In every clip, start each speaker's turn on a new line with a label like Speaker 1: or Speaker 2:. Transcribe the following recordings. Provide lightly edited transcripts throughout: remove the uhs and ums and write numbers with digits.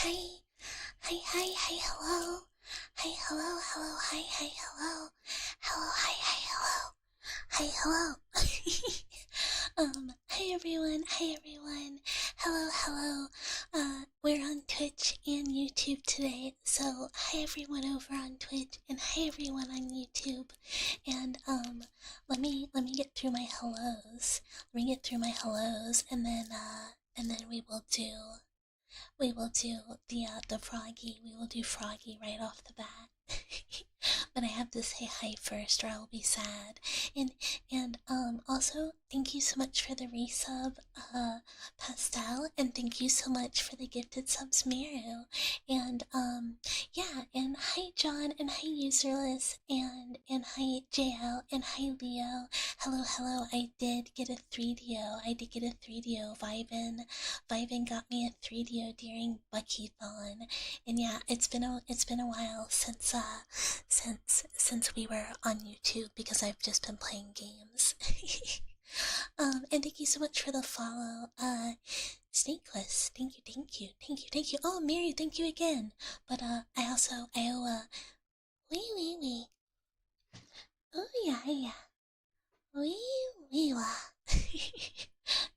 Speaker 1: hi. Hi, hi, hi, hello. Hi, hello, hello, hi, hi, hello. Hello, hi, hi, hello. Hi, hello. Hi everyone, hi everyone. Hello, hello. We're on Twitch and YouTube today, so hi everyone over on Twitch and hi everyone on YouTube. And let me get through my hellos. And then we will do the froggy. We will do froggy right off the bat. But I have to say hi first, or I'll be sad. And also thank you so much for the resub, Pastel, and thank you so much for the gifted subs, Miru. And yeah, and hi John, and hi Userless, and hi JL, and hi Leo. Hello, hello. I did get a 3DO. Vibin got me a 3DO during Buckython, and yeah, it's been a while since we were on YouTube because I've just been playing games. And thank you so much for the follow, Snakeless. Thank you. Oh, Mary, thank you again. But I owe wee. Oh yeah. Wee wah.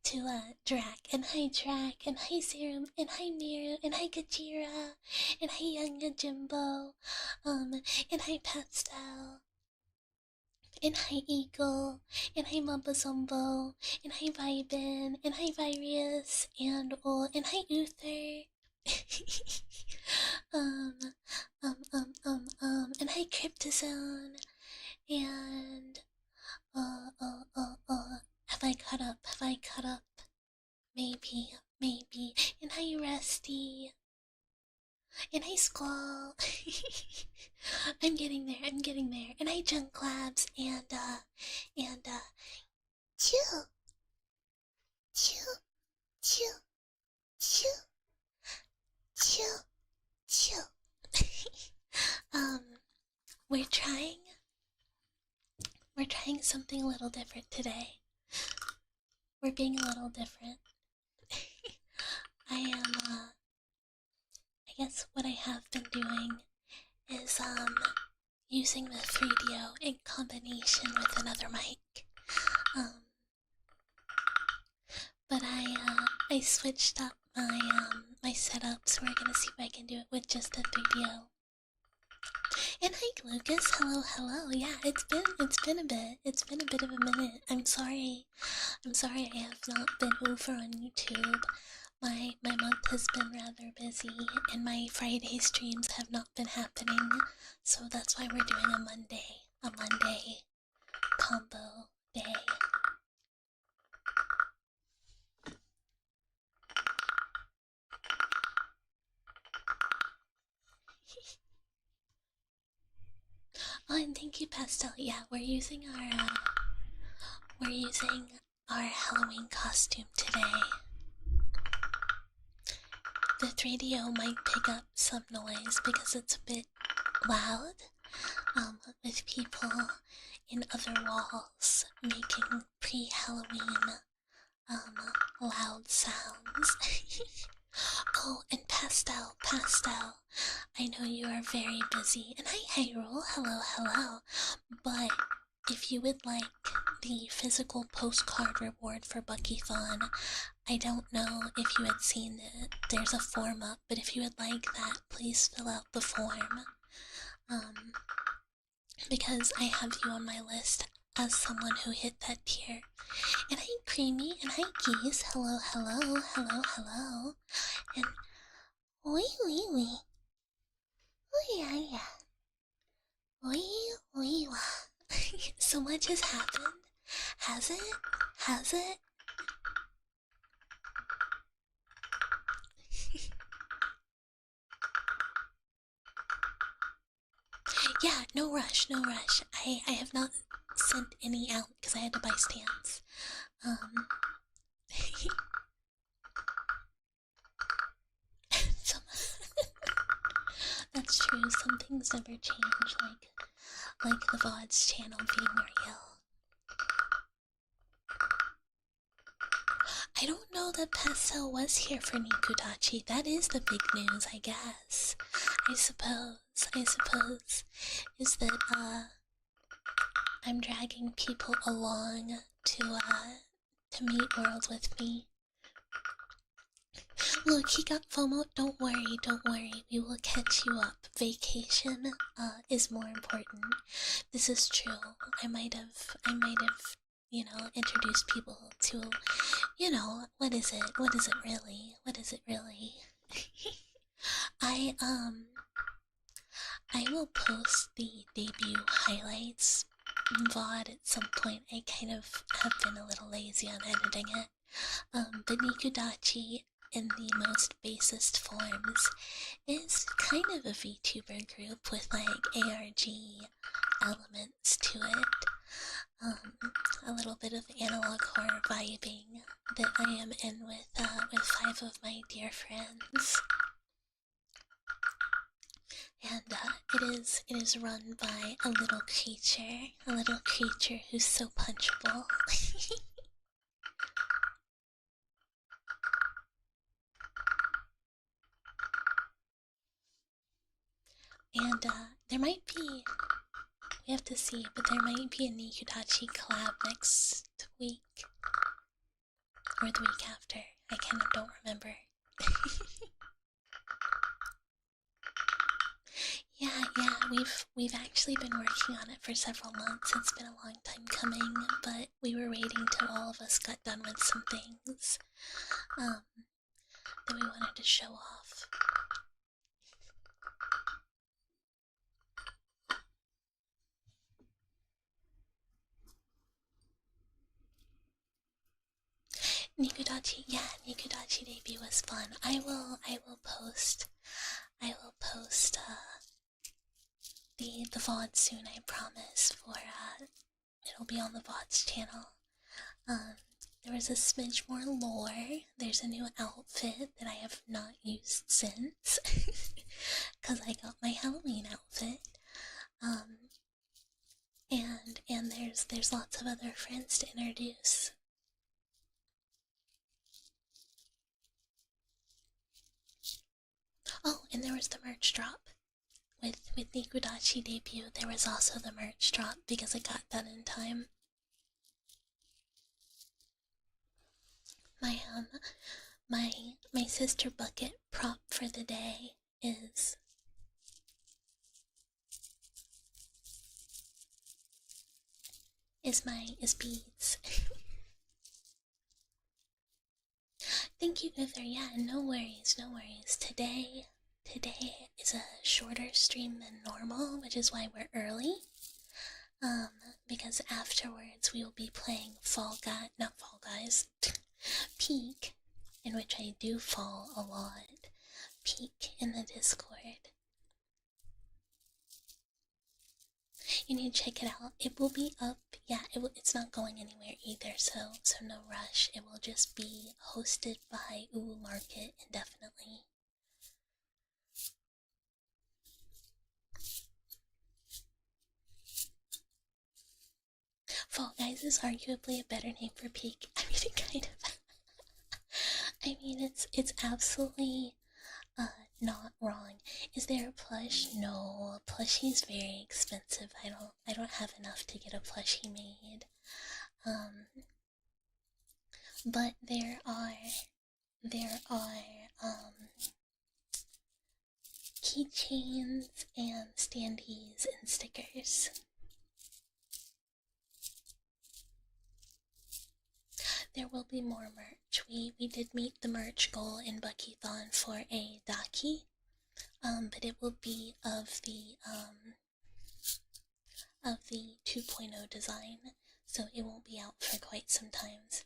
Speaker 1: To Drac, and hi Drac, and hi Serum, and hi Miru, and hi Gajira, and hi Younga Jimbo, and hi Pastel, and hi Eagle, and hi Mambazumbo, and hi Vibin, and hi Virus, and hi Uther. um, and hi Cryptozone, and have I cut up? Maybe. And hi, Rusty. And hi, Squall. I'm getting there. And hi, Junk Labs. And chill. um, we're trying something a little different today. We're being a little different. I guess what I have been doing is using the 3DO in combination with another mic. But I switched up my setup, so we're gonna see if I can do it with just the 3DO. And hi Lucas, hello. Yeah, it's been a bit. It's been a bit of a minute. I'm sorry I have not been over on YouTube. My month has been rather busy, and my Friday streams have not been happening, so that's why we're doing a Monday combo day. Oh, and thank you, Pastel. Yeah, we're using our Halloween costume today. The 3DO might pick up some noise because it's a bit loud, with people in other walls making pre-Halloween, loud sounds. Oh, and Pastel, I know you are very busy, and hi Hyrule, hello, but if you would like the physical postcard reward for Buckython, I don't know if you had seen it. There's a form up, but if you would like that, please fill out the form. Because I have you on my list as someone who hit that tier. And hi Creamy, and hi Geese, hello. And wee. Oh yeah. Wee wah. So much has happened. Has it? Yeah, no rush. I have not sent any out because I had to buy stamps. Some That's true, some things never change, like the VODs channel being real. I don't know that Pastel was here for Nikudachi. That is the big news, I guess. I suppose, is that, I'm dragging people along to meet worlds with me. Look, he got FOMO. Don't worry. We will catch you up. Vacation, is more important. This is true. I might have, introduced people to, what is it? What is it really? I, I will post the debut highlights VOD at some point. I kind of have been a little lazy on editing it. But Nikudachi, in the most basest forms, is kind of a VTuber group with like ARG elements to it. A little bit of analog horror vibing that I am in with 5 of my dear friends. And it is run by a little creature who's so punchable. And there might be, we have to see, but there might be a Nikudachi collab next week. Or the week after. I kind of don't remember. Yeah, we've actually been working on it for several months. It's been a long time coming, but we were waiting till all of us got done with some things that we wanted to show off. Nikudachi, yeah, Nikudachi debut was fun. I will post the VOD soon, I promise, for it'll be on the VODs channel. There was a smidge more lore. There's a new outfit that I have not used since, cause I got my Halloween outfit. And there's lots of other friends to introduce. Oh, and there was the merch drop. With Nikudachi debut, there was also the merch drop because it got done in time. My sister bucket prop for the day is beads. Thank you, Uther. Yeah, no worries. Today is a shorter stream than normal, which is why we're early. Because afterwards we will be playing not Fall Guys, Peak, in which I do fall a lot. Peak in the Discord. You need to check it out. It will be up. Yeah, it's not going anywhere either, so no rush. It will just be hosted by Uwu Market indefinitely. Fall Guys is arguably a better name for Peak. I mean, it kind of. I mean, it's absolutely not wrong. Is there a plush? No, a plushie's very expensive. I don't have enough to get a plushie made. But there are keychains and standees and stickers. There will be more merch. We did meet the merch goal in Buckython for a Daki, but it will be of the 2.0 design, so it won't be out for quite some times.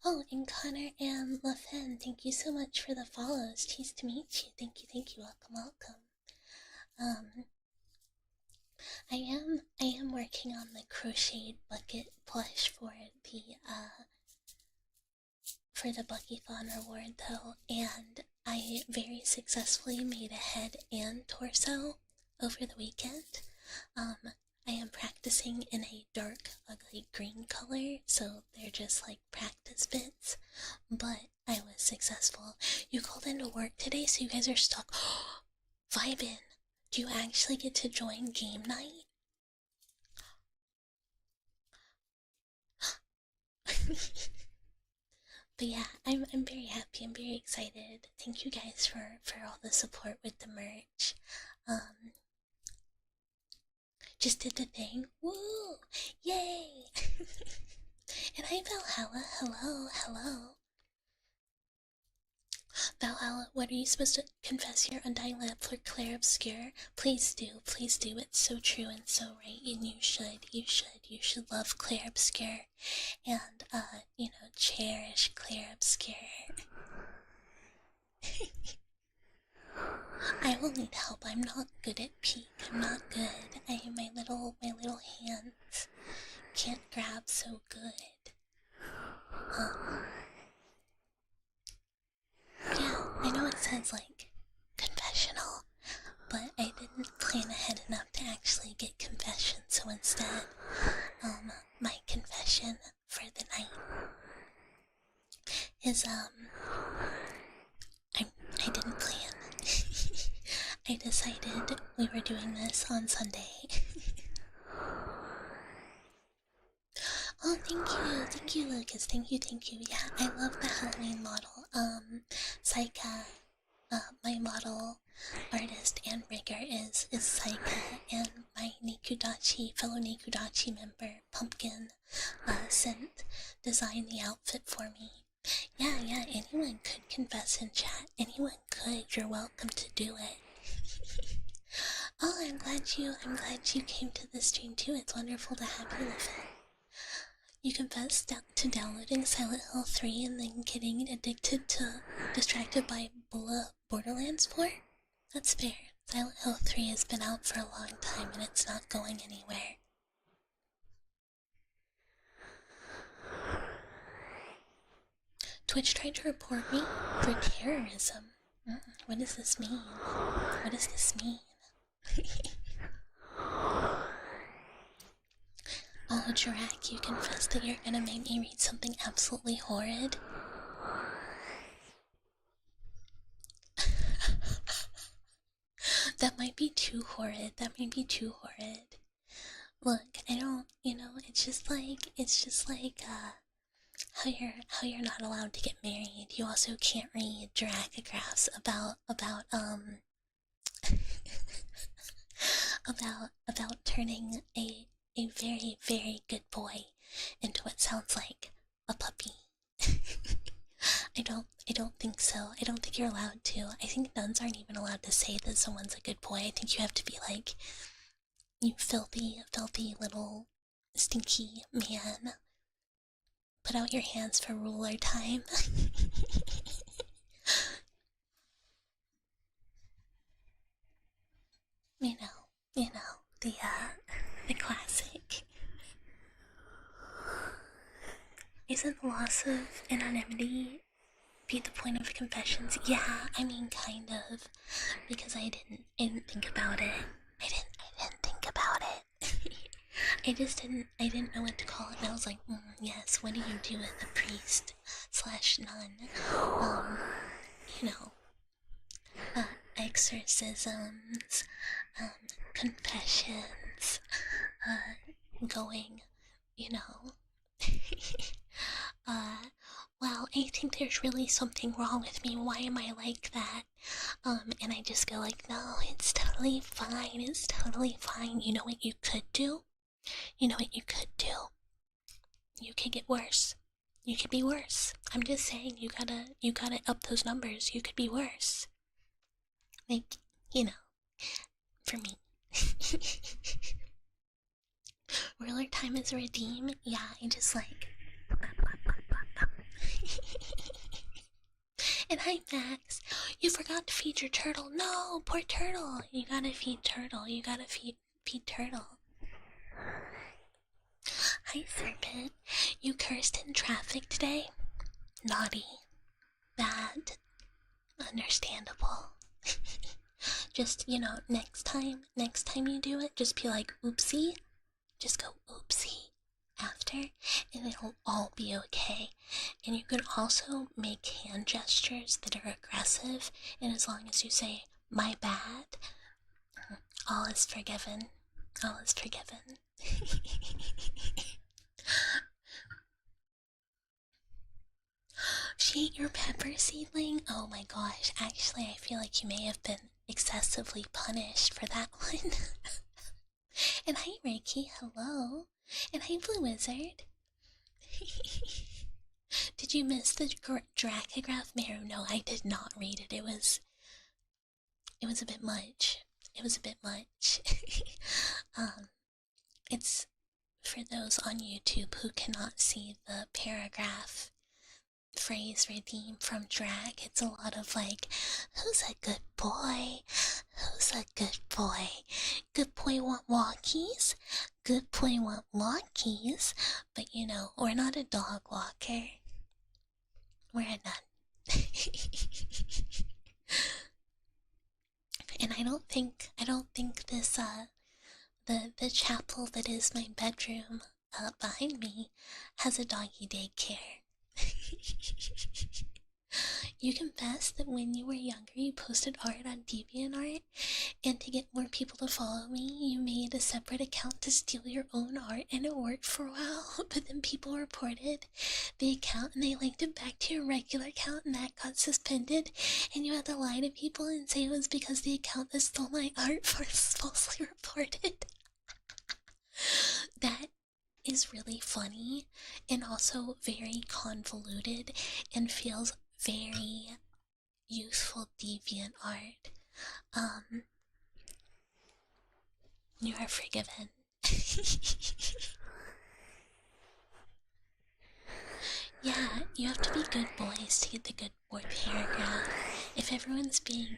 Speaker 1: Oh, and Connor and LaFen, thank you so much for the follows. Cheese to meet you. Thank you. Welcome. I am working on the crocheted bucket plush for the Buckython reward though, and I very successfully made a head and torso over the weekend. I am practicing in a dark, ugly green color, so they're just like practice bits. But I was successful. You called into work today, so you guys are stuck. Vibin, do you actually get to join game night? But yeah, I'm very happy. I'm very excited. Thank you guys for all the support with the merch. Just did the thing. Woo! Yay! And hi Valhalla. Hello, hello. Valhalla, what are you supposed to confess your undying love for Claire Obscure? Please do, please do. It's so true and so right. And you should love Claire Obscure. And, cherish Claire Obscure. I will need help. I'm not good at peek. I'm not good. My little hands can't grab so good. Yeah, I know it says like confessional, but I didn't plan ahead enough to actually get confession. So instead, my confession for the night is I didn't plan. I decided we were doing this on Sunday. Oh, thank you, Lucas, thank you. Yeah, I love the Halloween model. Saika, my model artist and rigger is Saika, and my fellow Nikudachi member, Pumpkin, designed the outfit for me. Yeah, anyone could confess in chat. Anyone could. You're welcome to do it. Oh, I'm glad you came to the stream too. It's wonderful to have you with it. You confessed to downloading Silent Hill 3 and then getting distracted by Borderlands 4? That's fair. Silent Hill 3 has been out for a long time and it's not going anywhere. Twitch tried to report me for terrorism. What does this mean? Oh, Jirak, you confessed that you're gonna make me read something absolutely horrid? That might be too horrid. Look, I don't, it's just like, how you're not allowed to get married. You also can't read Jiracagraphs about about turning a very, very good boy into what sounds like a puppy. I don't think so. I don't think you're allowed to. I think nuns aren't even allowed to say that someone's a good boy. I think you have to be like, you filthy little stinky man. Put out your hands for ruler time. you know, the classic. Isn't the loss of anonymity be the point of confessions? Yeah, I mean, kind of, because I didn't think about it. I didn't think about it. I didn't know what to call it, and I was like, yes, what do you do with a priest / nun? Exorcisms, confessions, going, well, I think there's really something wrong with me. Why am I like that? And I just go like, no, it's totally fine. You know what you could do? You could get worse. You could be worse. I'm just saying, you gotta up those numbers. You could be worse. Like, for me. Ruler time is redeem. Yeah, I just like. And hi, Max. You forgot to feed your turtle. No, poor turtle. You gotta feed turtle. Feed turtle. Hi, Serpent. You cursed in traffic today? Naughty. Bad. Understandable. Just, next time you do it, just be like, oopsie. just go oopsie after, and it'll all be okay. And you can also make hand gestures that are aggressive, and as long as you say, my bad, all is forgiven. All is forgiven. She ate your pepper seedling? Oh my gosh, actually I feel like you may have been excessively punished for that one. And hi Reiki, hello. And hi Blue Wizard. Did you miss the Dracograph Maru? No, I did not read it. It was a bit much. It was a bit much. It's for those on YouTube who cannot see the paragraph phrase redeem from drag. It's a lot of like, who's a good boy? Who's a good boy? Good boy want walkies? Good boy want walkies? But you know, we're not a dog walker. We're a nun. And I don't think this the chapel that is my bedroom behind me has a doggy daycare. You confessed that when you were younger you posted art on DeviantArt, and to get more people to follow me you made a separate account to steal your own art, and it worked for a while, but then people reported the account and they linked it back to your regular account and that got suspended, and you had to lie to people and say it was because the account that stole my art was falsely reported. That is really funny and also very convoluted and feels very youthful deviant art. You are forgiven. Yeah, you have to be good boys to get the good boy paragraph. If everyone's being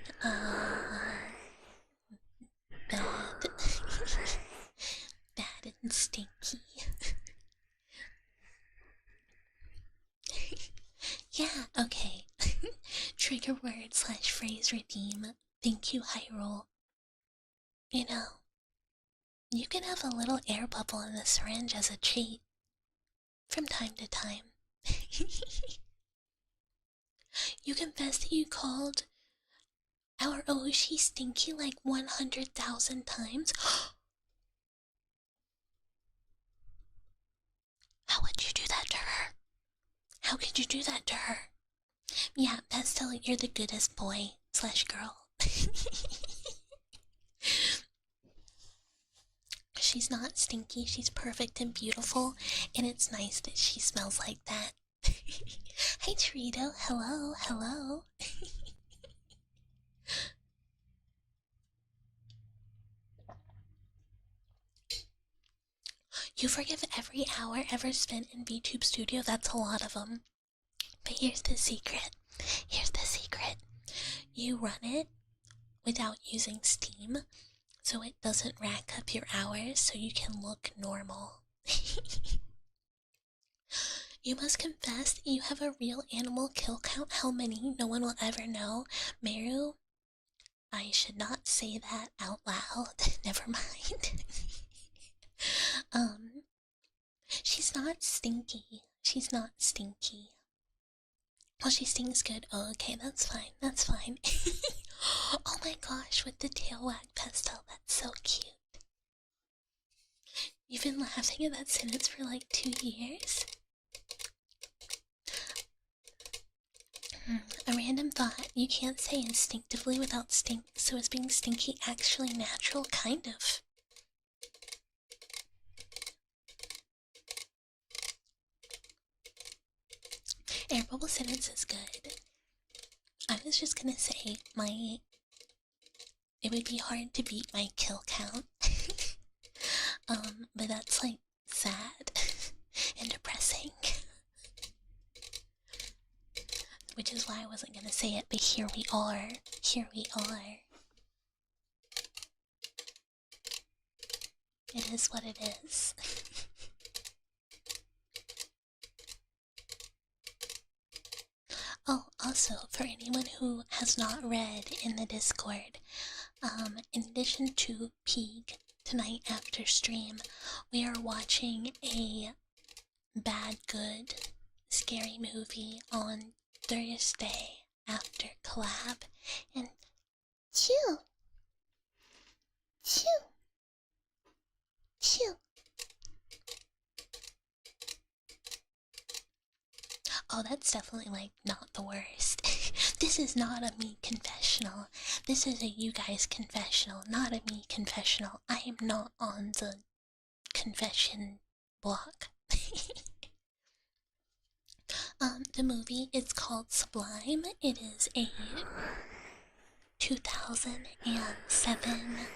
Speaker 1: bad bad and stinky. Yeah, okay. Trigger word / phrase redeem. Thank you, Hyrule. You know, you can have a little air bubble in the syringe as a treat. From time to time. You confess that you called our Oshi stinky like 100,000 times? How would you do that to her? How could you do that to her? Yeah, that's telling you're the goodest boy / girl. She's not stinky, she's perfect and beautiful, and it's nice that she smells like that. Hi Torito, hello, hello. You forgive every hour ever spent in VTube Studio, that's a lot of them. But here's the secret. Here's the secret. You run it without using Steam, so it doesn't rack up your hours, so you can look normal. You must confess that you have a real animal kill count. How many? No one will ever know. Meru, I should not say that out loud. Never mind. She's not stinky. She's not stinky. Well, she stings good. Oh, okay, that's fine. That's fine. Oh my gosh, with the tail wag pastel, that's so cute. You've been laughing at that sentence for like 2 years? A random thought. You can't say instinctively without stink, so is being stinky actually natural? Kind of. Air bubble sentence is good. I was just gonna say it would be hard to beat my kill count. But that's like sad and depressing. Which is why I wasn't gonna say it, but here we are. Here we are. It is what it is. Oh, also, for anyone who has not read in the Discord, in addition to Peeg tonight after stream, we are watching a bad, good, scary movie on Thursday after collab. And Choo! Choo! Choo! Oh, that's definitely, like, not the worst. This is not a me confessional. This is a you guys confessional, not a me confessional. I am not on the confession block. The movie is called Sublime. It is a 2007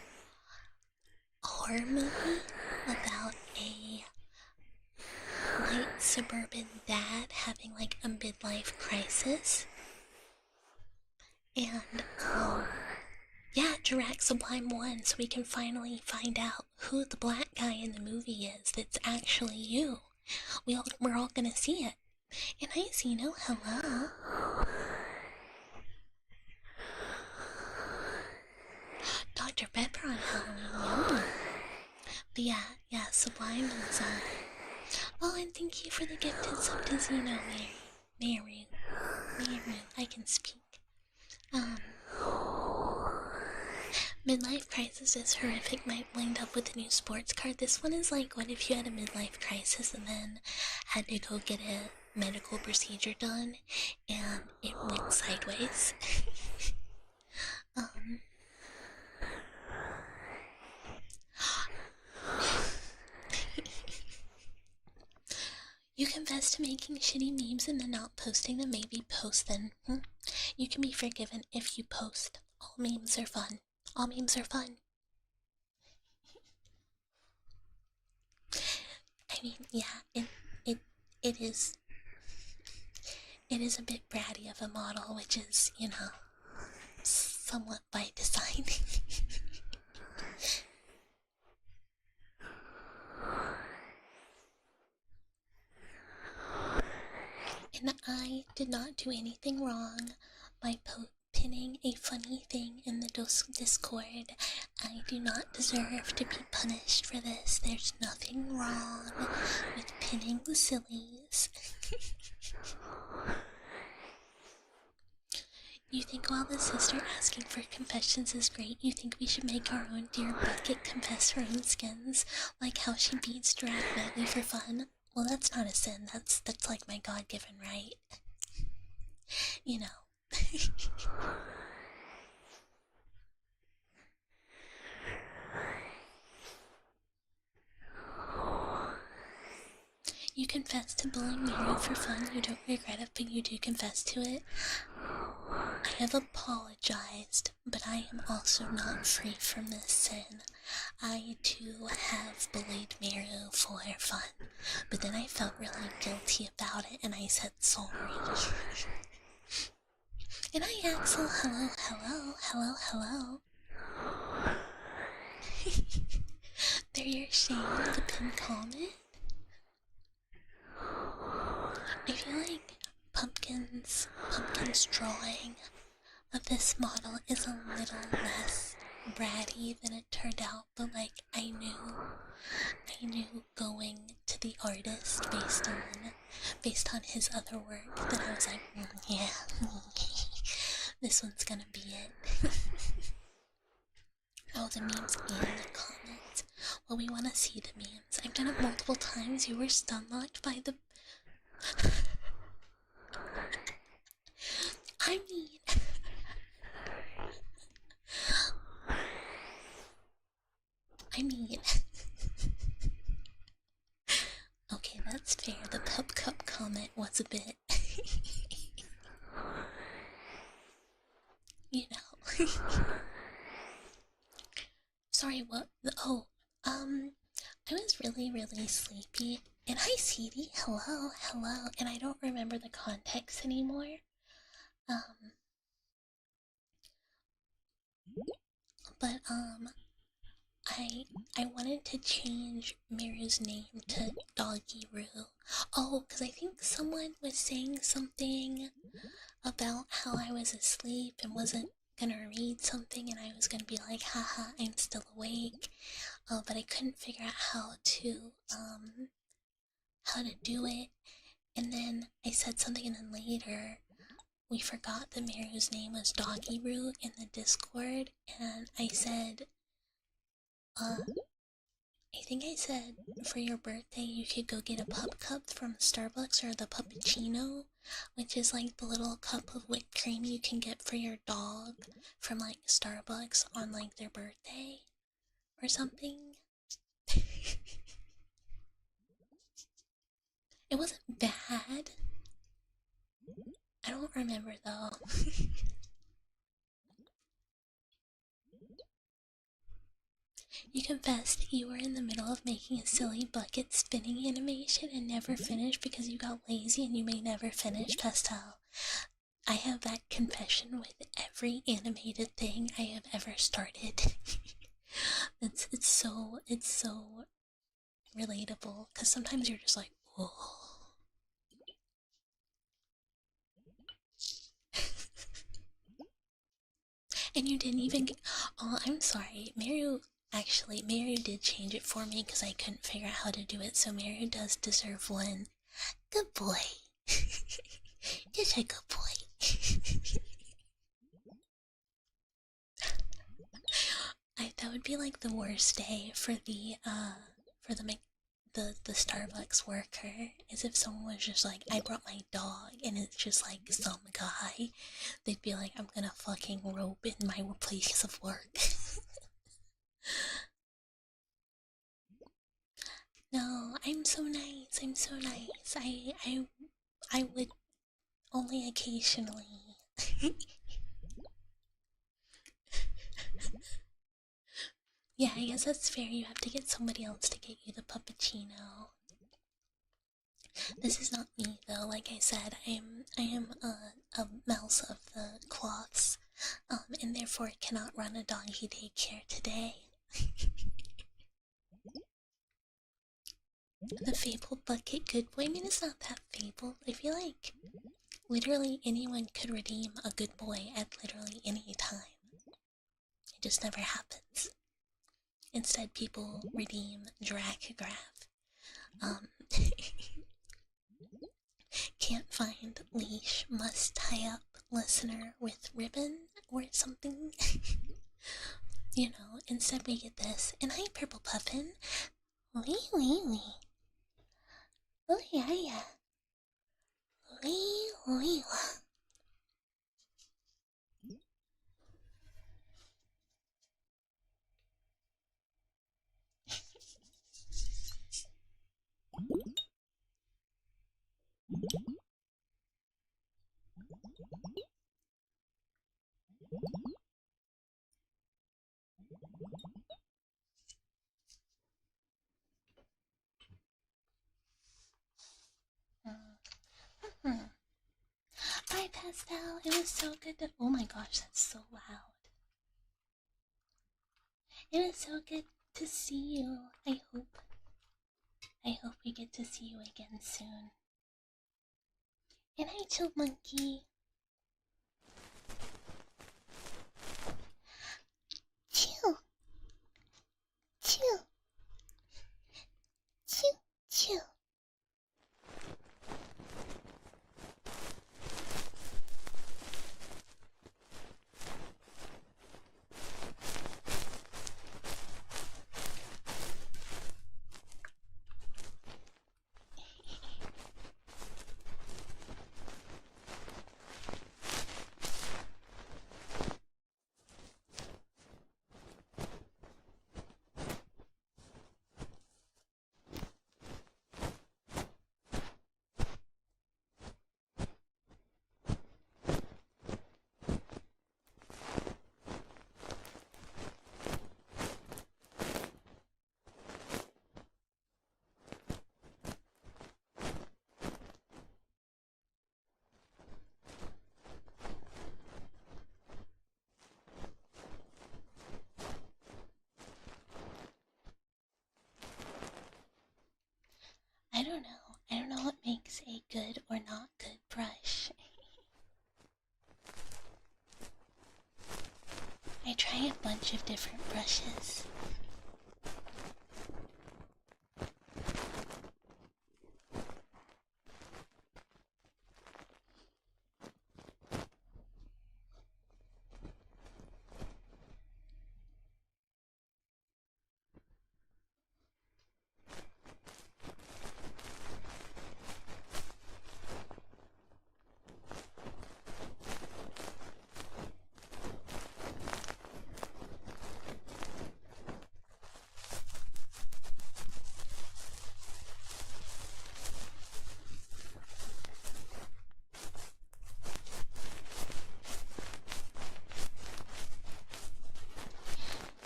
Speaker 1: horror movie about a white suburban dad having like a midlife crisis. And yeah, direct Sublime 1 so we can finally find out who the black guy in the movie is that's actually you. We're all gonna see it. And hi Zeno, hello. Dr. Pepper on Halloween, but yeah, Sublime is oh, and thank you for the gifted sub to Zeno, Maru, I can speak. Midlife crisis is horrific, might wind up with a new sports card. This one is like, what if you had a midlife crisis and then had to go get a medical procedure done and it went sideways? You confess to making shitty memes and then not posting them, maybe post them. You can be forgiven if you post. All memes are fun. All memes are fun. I mean, yeah, it is a bit bratty of a model, which is, you know, somewhat by design. And I did not do anything wrong by pinning a funny thing in the Discord. I do not deserve to be punished for this. There's nothing wrong with pinning the sillies. You think while the sister asking for confessions is great, you think we should make our own dear bucket confess her own skins, like how she beats drag nightly for fun? Well, that's not a sin. That's like my God-given right. You know. You confess to bullying Miro for fun. You don't regret it, but you do confess to it. I have apologized, but I am also not free from this sin. I too have bullied Miru for fun, but then I felt really guilty about it and I said sorry. And hi Axel, hello. They're your shame to pin comment. I feel like Pumpkin's drawing of this model is a little less bratty than it turned out, but like I knew going to the artist based on his other work that I was like, yeah, this one's gonna be it. Oh, the memes in the comments. Well, we want to see the memes. I've done it multiple times. You were stun locked by the I mean, okay, that's fair. The pup cup comment was a bit, you know. Sorry, what? Oh, I was really sleepy. And hi, CD. Hello. And I don't remember the context anymore. But I wanted to change Miru's name to Doggy Roo. Oh, because I think someone was saying something about how I was asleep and wasn't gonna read something and I was gonna be like, haha, I'm still awake. But I couldn't figure out how to do it. And then I said something, and then later we forgot that Maru's name was Doggy Root in the Discord, and I said, I think I said for your birthday you could go get a pup cup from Starbucks, or the puppuccino, which is like the little cup of whipped cream you can get for your dog from like Starbucks on like their birthday or something. It wasn't bad. I don't remember though. You confessed you were in the middle of making a silly bucket spinning animation and never finished because you got lazy and you may never finish, Pastel. I have that confession with every animated thing I have ever started. it's so relatable because sometimes you're just like, oh. And you didn't even get. Oh, I'm sorry. Maru did change it for me because I couldn't figure out how to do it, so Maru does deserve one. Good boy. Just a good boy. That would be like the worst day for the Starbucks worker, is if someone was just like, I brought my dog, and it's just like some guy. They'd be like, I'm gonna fucking rope in my place of work. No, I'm so nice. I'm so nice. I would only occasionally. Yeah, I guess that's fair. You have to get somebody else to get you the puppuccino. This is not me though. Like I said, I am a mouse of the cloths, and therefore cannot run a doggy daycare today. The fabled bucket good boy. I mean, it's not that fabled. I feel like literally anyone could redeem a good boy at literally any time. It just never happens. Instead, people redeem Dracagraph. Can't find leash, must tie up listener with ribbon or something. You know, instead we get this. And hi, Purple Puffin. Wee wee wee. Oh yeah yeah. Wee wee wah. Bye, Pastel. It was so good to. Oh my gosh, that's so loud. It was so good to see you. I hope we get to see you again soon. And hi, Chill Monkey. Chill. Chill. Chill. Chill. I don't know. I don't know what makes a good or not good brush. bunch of different brushes.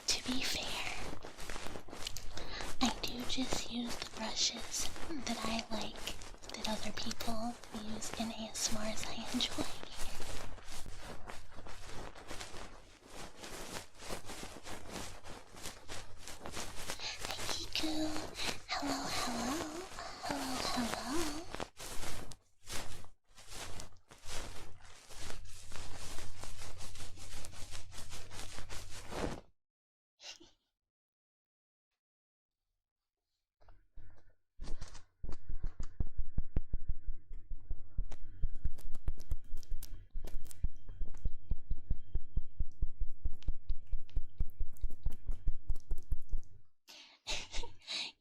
Speaker 1: To be fair, I do just use the brushes that I like, that other people use in ASMRs I enjoy. Hi Kiku! Hello, hello! Hello, hello!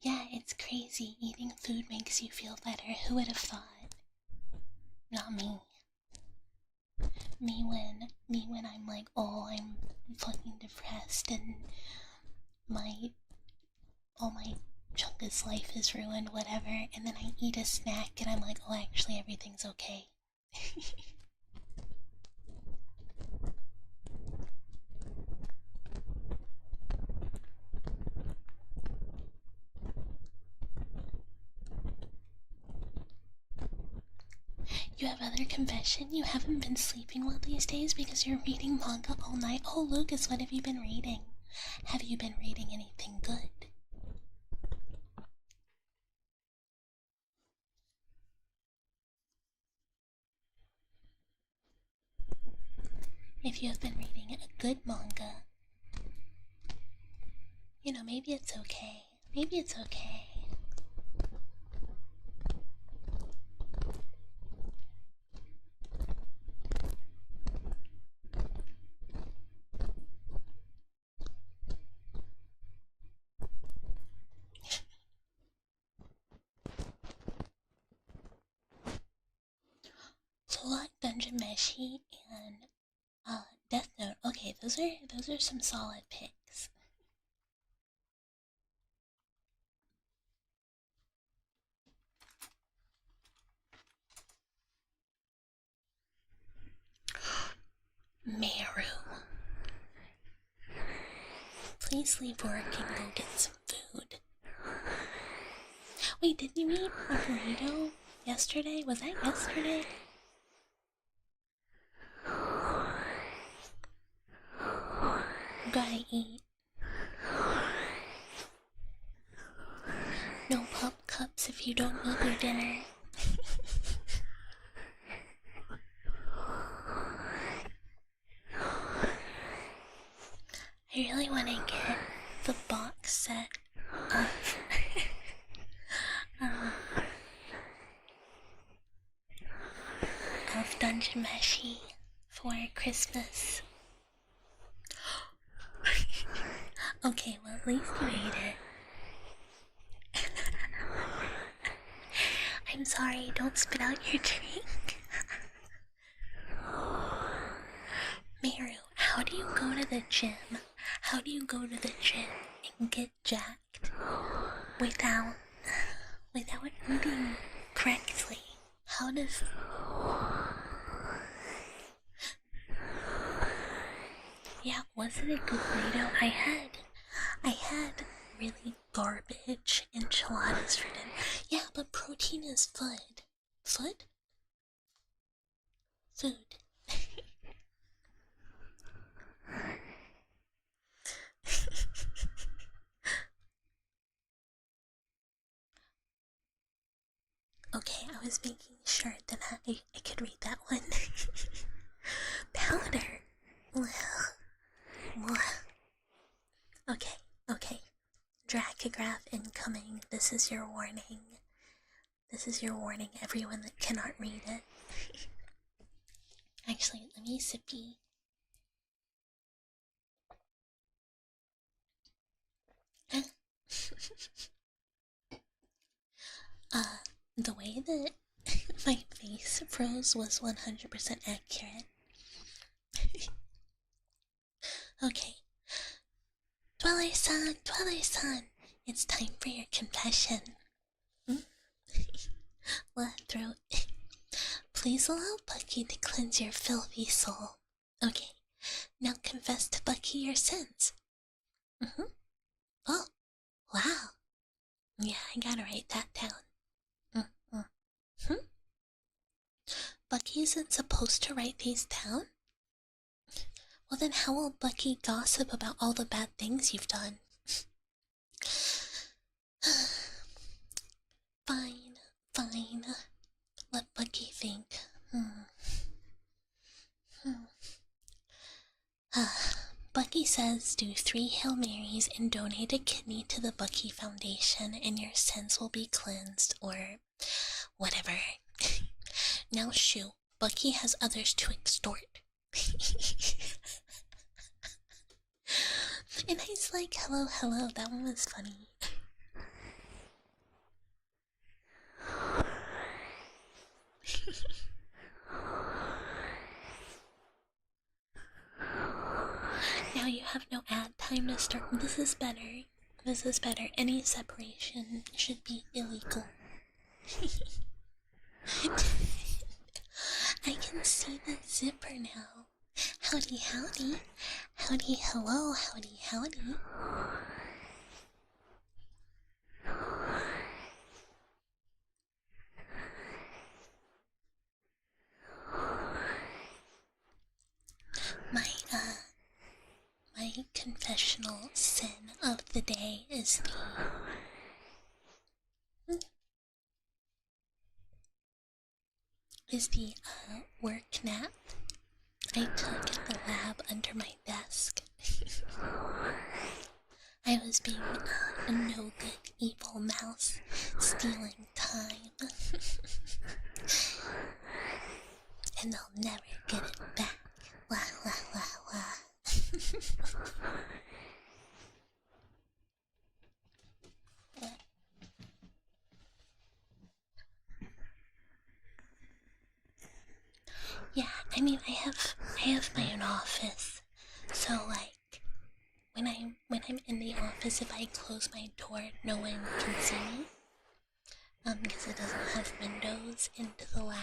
Speaker 1: Yeah, it's crazy. Eating food makes you feel better. Who would have thought? Not me. Me when I'm like, oh, I'm fucking depressed and all my Chuubas life is ruined, whatever, and then I eat a snack and I'm like, oh, actually everything's okay. You have other confession? You haven't been sleeping well these days because you're reading manga all night? Oh, Lucas, what have you been reading? Have you been reading anything good? If you have been reading a good manga, you know, maybe it's okay. Maybe it's okay. So like Dungeon Meshi and Death Note. Okay, those are some solid picks. Meru. Please leave work and go get some food. Wait, didn't you eat a burrito yesterday? Was that yesterday? You gotta eat. No pop cups if you don't eat your dinner. I really want to get the box set of of Dungeon Meshi for Christmas. Okay, well at least you ate it. I'm sorry, don't spit out your drink. Meru, how do you go to the gym? How do you go to the gym and get jacked without eating correctly? How does... Yeah, was it a good burrito? I had really garbage enchiladas for dinner. Yeah, but protein is food. Food? Food. Okay, I was making sure that I could read that one. Powder. Okay, okay. Dracograph incoming. This is your warning. This is your warning, everyone that cannot read it. Actually, let me sippy. The way that my face froze was 100% accurate. Okay. Dweller-san, Dweller-san, it's time for your confession. Left throat. Please allow Bucky to cleanse your filthy soul. Okay, now confess to Bucky your sins. Oh, wow. Yeah, I gotta write that down. Bucky isn't supposed to write these down? Well then how will Bucky gossip about all the bad things you've done? Fine, fine. Let Bucky think. Bucky says do 3 Hail Marys and donate a kidney to the Bucky Foundation and your sins will be cleansed, or whatever. Now shoo, Bucky has others to extort. And he's like, hello, hello, that one was funny. Now you have no ad time to start. This is better. This is better. Any separation should be illegal. I can see the zipper now. Howdy, howdy. Howdy, hello, howdy, howdy. My confessional sin of the day is the work nap I took at the lab under my desk. I was being a no-good evil mouse, stealing time. And I'll never get it back. Wah, wah, wah, wah. Yeah, I mean, I have my own office, so like, when I'm in the office, if I close my door, no one can see me, because it doesn't have windows into the lab.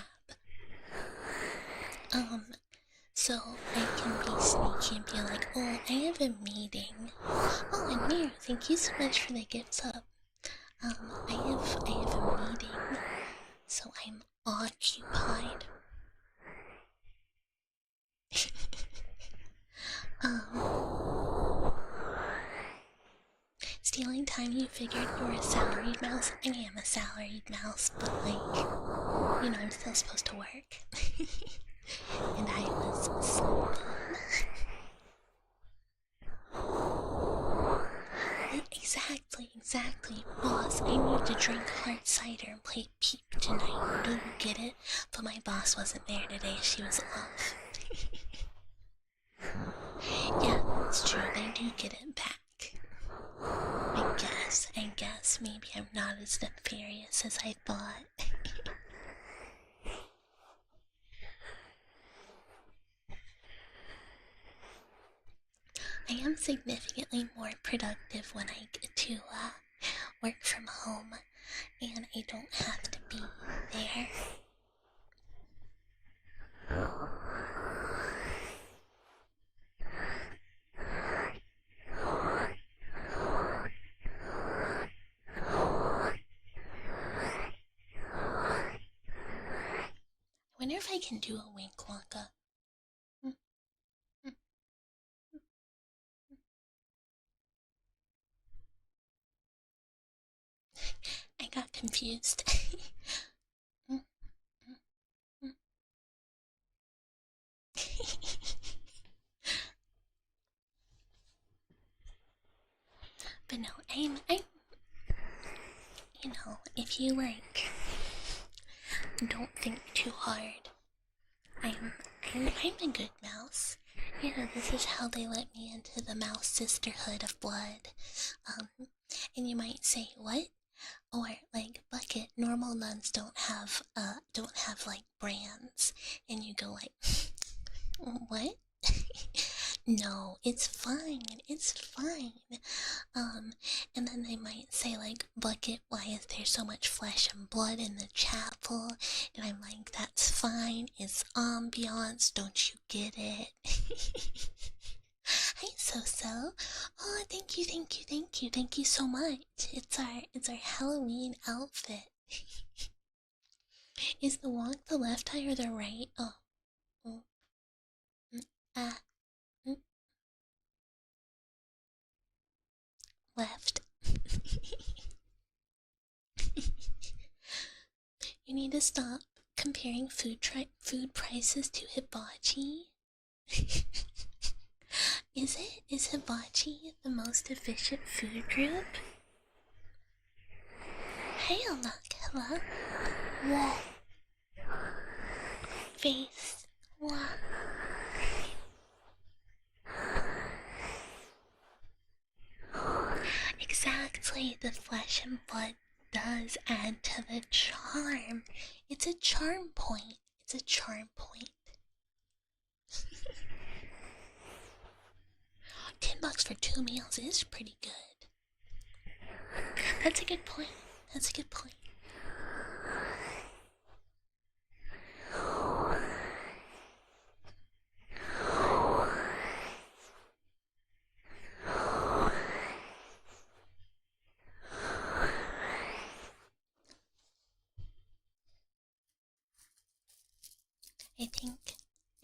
Speaker 1: So I can be sneaky and be like, oh, I have a meeting. Oh, and Mira, thank you so much for the gift sub. I have a meeting, so I'm occupied. Stealing time, you figured you were a salaried mouse? I am a salaried mouse, but like, you know, I'm still supposed to work. And I was sleeping. Exactly. Boss, I need to drink hard cider and play Peep tonight. Do you get it? But my boss wasn't there today, she was off. Yeah, it's true, they do get it back. I guess, maybe I'm not as nefarious as I thought. I am significantly more productive when I get to work from home and I don't have to be there. I wonder if I can do a wink wonka. I got confused. But no, you know, if you like, don't think too hard. I'm a good mouse. You know, this is how they let me into the mouse sisterhood of blood. And you might say, what? Or like, Bucket, normal nuns don't have like brands. And you go like, what? No, it's fine, it's fine. And then they might say like, Bucket, why is there so much flesh and blood in the chapel? And I'm like, that's fine, it's ambiance, don't you get it? Hi, So. Oh, thank you so much. It's our Halloween outfit. Is the walk the left eye or the right? Oh, oh. Ah, mm, left. You need to stop comparing food prices to hibachi. Is hibachi the most efficient food group? Hey, Alak, hello. Whoa. Face. Whoa. Exactly, the flesh and blood does add to the charm. It's a charm point. It's a charm point. $10 for 2 meals is pretty good. That's a good point. That's a good point.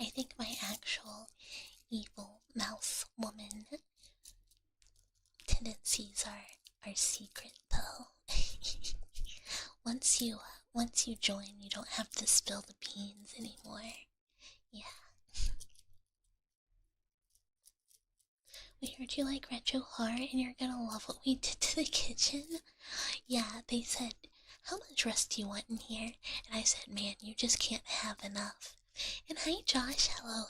Speaker 1: I think my actual evil mouse woman tendencies are secret though. once you join, you don't have to spill the beans anymore. Yeah. We heard you like retro horror and you're gonna love what we did to the kitchen. Yeah, they said, how much rust do you want in here? And I said, man, you just can't have enough. And hi Josh, hello.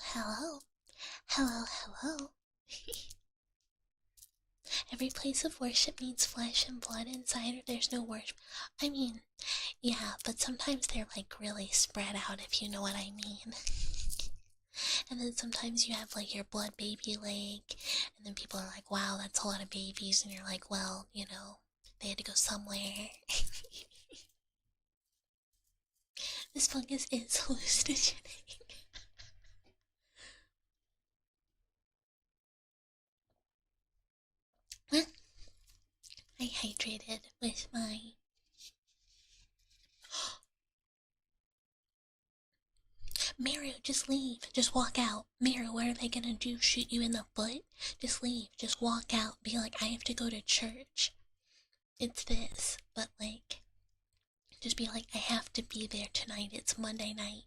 Speaker 1: Every place of worship needs flesh and blood inside or there's no worship. I mean, yeah, but sometimes they're like really spread out, if you know what I mean. And then sometimes you have like your blood baby leg, and then people are like, wow, that's a lot of babies, and you're like, well, you know, they had to go somewhere. This fungus is hallucinogenic. Well, I hydrated with my... Maru, just leave. Just walk out. Maru, what are they gonna do? Shoot you in the foot? Just leave. Just walk out. Be like, I have to go to church. It's this. But like, just be like, I have to be there tonight. It's Monday night.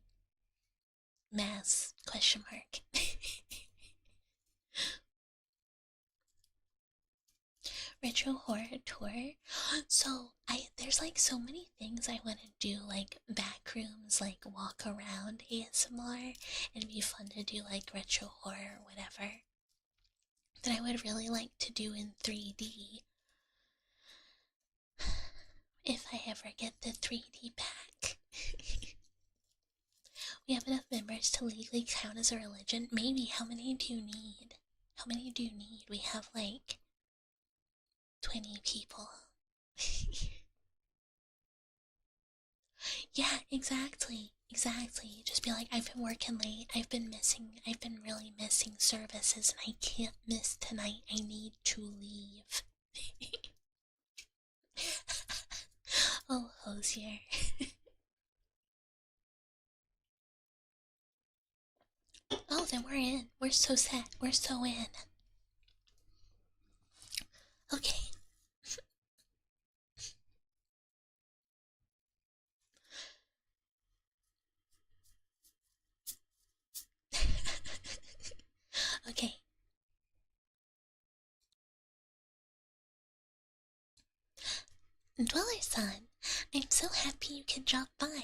Speaker 1: Mass? Question mark. Retro horror tour. So there's like so many things I want to do, like back rooms, like walk around ASMR. It'd be fun to do like retro horror or whatever. That I would really like to do in 3D. If I ever get the 3D back. We have enough members to legally count as a religion. Maybe. How many do you need? How many do you need? We have like 20 people. Yeah, exactly. Just be like, I've been working late. I've been really missing services, and I can't miss tonight. I need to leave. Oh, Hosier. Oh, then we're in. We're so set. We're so in. Okay. Okay. Dweller-san, I'm so happy you could drop by.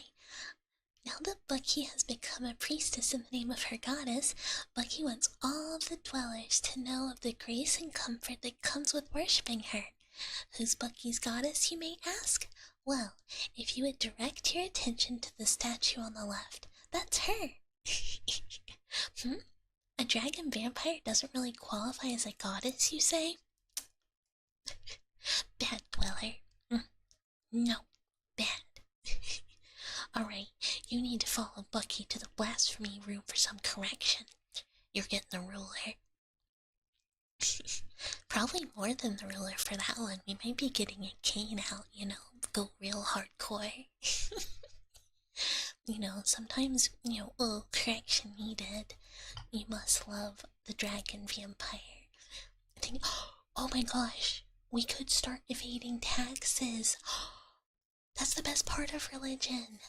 Speaker 1: Now that Bucky has become a priestess in the name of her goddess, Bucky wants all of the dwellers to know of the grace and comfort that comes with worshipping her. Who's Bucky's goddess, you may ask? Well, if you would direct your attention to the statue on the left, that's her. A dragon vampire doesn't really qualify as a goddess, you say? Bad, Dweller. No, bad. Alright, you need to follow Bucky to the blasphemy room for some correction. You're getting the ruler. Probably more than the ruler for that one. We might be getting a cane out, go real hardcore. Sometimes, correction needed. You must love the dragon vampire. I think, oh my gosh, we could start evading taxes. That's the best part of religion.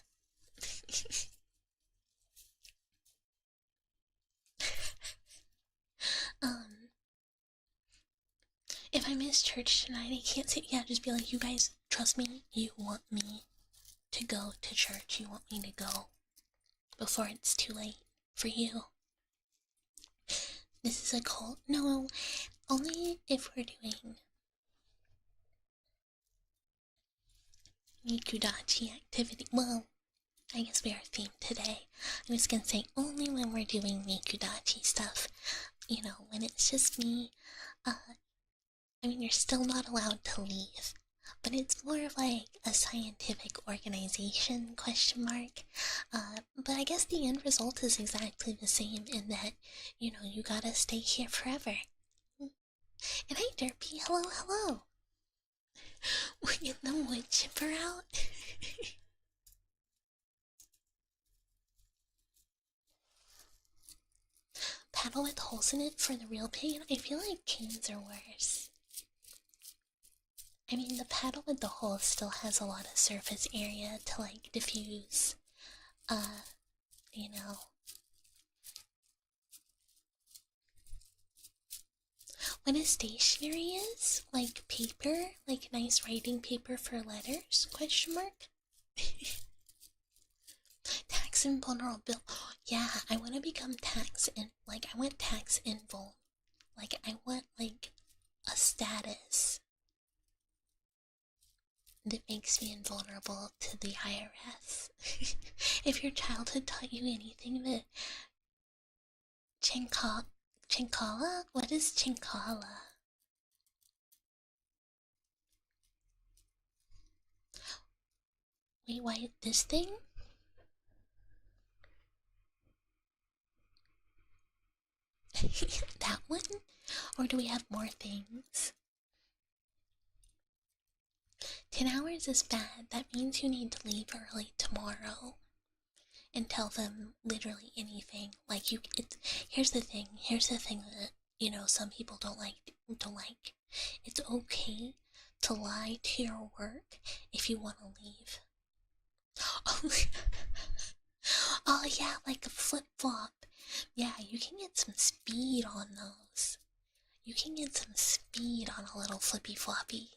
Speaker 1: If I miss church tonight, I can't say, just be like, you guys, trust me, you want me to go to church. You want me to go before it's too late for you. This is a cult. No, only if we're doing Nikudachi activity. Well, I guess we are themed today. I was gonna say only when we're doing Nikudachi stuff. When it's just me, you're still not allowed to leave. But it's more of like a scientific organization, question mark. But I guess the end result is exactly the same in that, you gotta stay here forever. And hey, Derpy, hello. We're getting the wood chipper out. Paddle with holes in it for the real pain? I feel like canes are worse. The paddle with the hole still has a lot of surface area to, like, diffuse. What a stationery is? Like paper? Like nice writing paper for letters? Question mark? Tax invulnerable. Yeah, I want to become I want tax invul. I want, a status that makes me invulnerable to the IRS. If your childhood taught you anything that Chinkala? What is Chinkala? Wait, why this thing? That one? Or do we have more things? 10 hours is bad. That means you need to leave early tomorrow. And tell them literally anything. Here's the thing that, some people don't like. It's okay to lie to your work if you want to leave. Oh yeah, like a flip-flop. Yeah, you can get some speed on those. You can get some speed on a little flippy-floppy.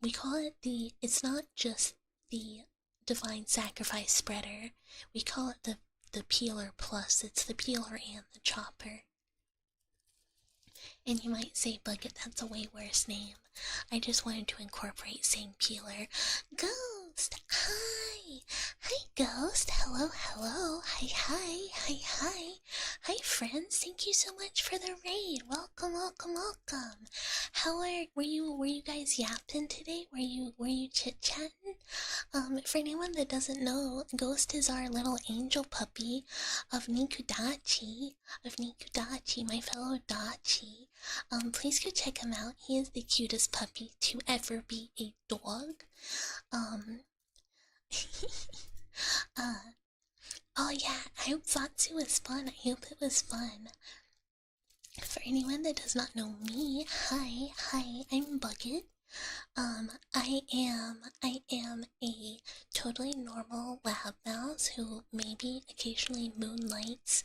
Speaker 1: We call it it's not just the Divine Sacrifice Spreader. We call it the Peeler Plus. It's the peeler and the chopper. And you might say, Bucket, that's a way worse name. I just wanted to incorporate saying peeler. Ghost! Hi! Hi, Ghost! Hello! Hi, friends! Thank you so much for the raid! Welcome! Were you guys yapping today? Were you chit-chatting? For anyone that doesn't know, Ghost is our little angel puppy of Nikudachi, my fellow Dachi. Please go check him out. He is the cutest puppy to ever be a dog. Oh yeah, I hope Fatsu was fun. I hope it was fun. For anyone that does not know me, hi, I'm Bucket. I am a totally normal lab mouse who maybe occasionally moonlights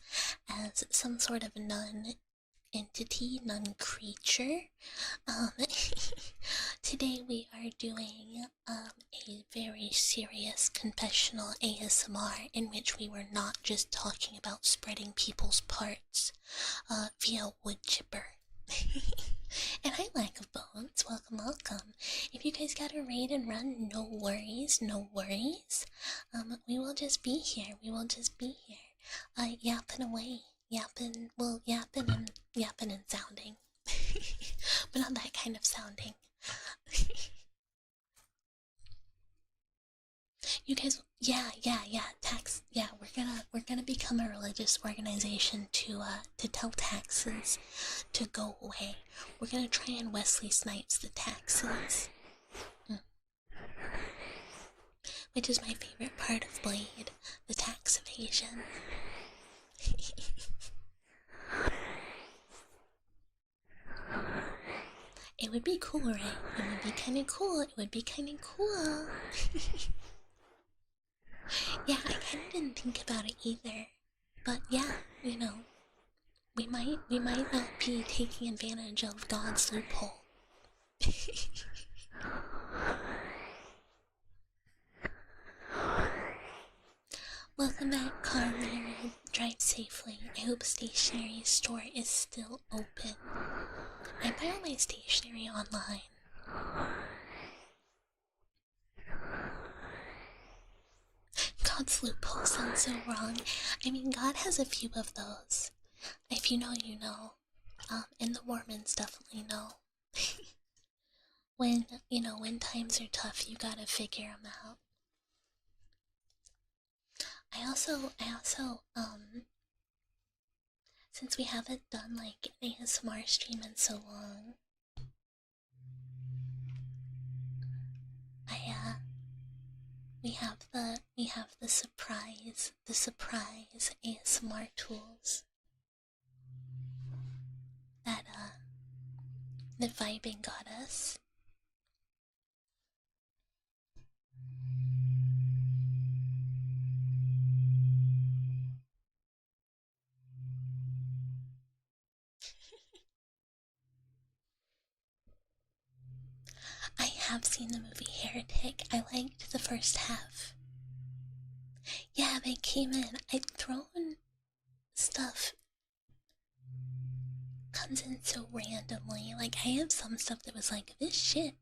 Speaker 1: as some sort of nun entity, none creature. Today we are doing a very serious confessional ASMR in which we were not just talking about spreading people's parts via wood chipper. And hi, Lack of Bones, welcome, welcome. If you guys gotta raid and run, no worries, no worries. We will just be here, yapping away, yapping and sounding. But not that kind of sounding. You guys, yeah, tax, yeah, we're gonna become a religious organization to tell taxes to go away. We're gonna try and Wesley Snipes the taxes. Which is my favorite part of Blade, the tax evasion. It would be cool, right? It would be kinda cool, Yeah, I kinda didn't think about it either. But yeah, you know, we might not be taking advantage of God's loophole. Welcome back, car Mary. Drive safely. I hope stationery store is still open. I buy all my stationery online. God's loophole sounds so wrong. I mean, God has a few of those. If you know, you know. And the Mormons definitely know. When times are tough, you gotta figure them out. I also, since we haven't done like an ASMR stream in so long, we have the surprise ASMR tools that the vibing got us. I have seen the movie Heretic. I liked the first half. Yeah, they came in. I'd thrown stuff comes in so randomly. Like, I have some stuff that was like, this shit.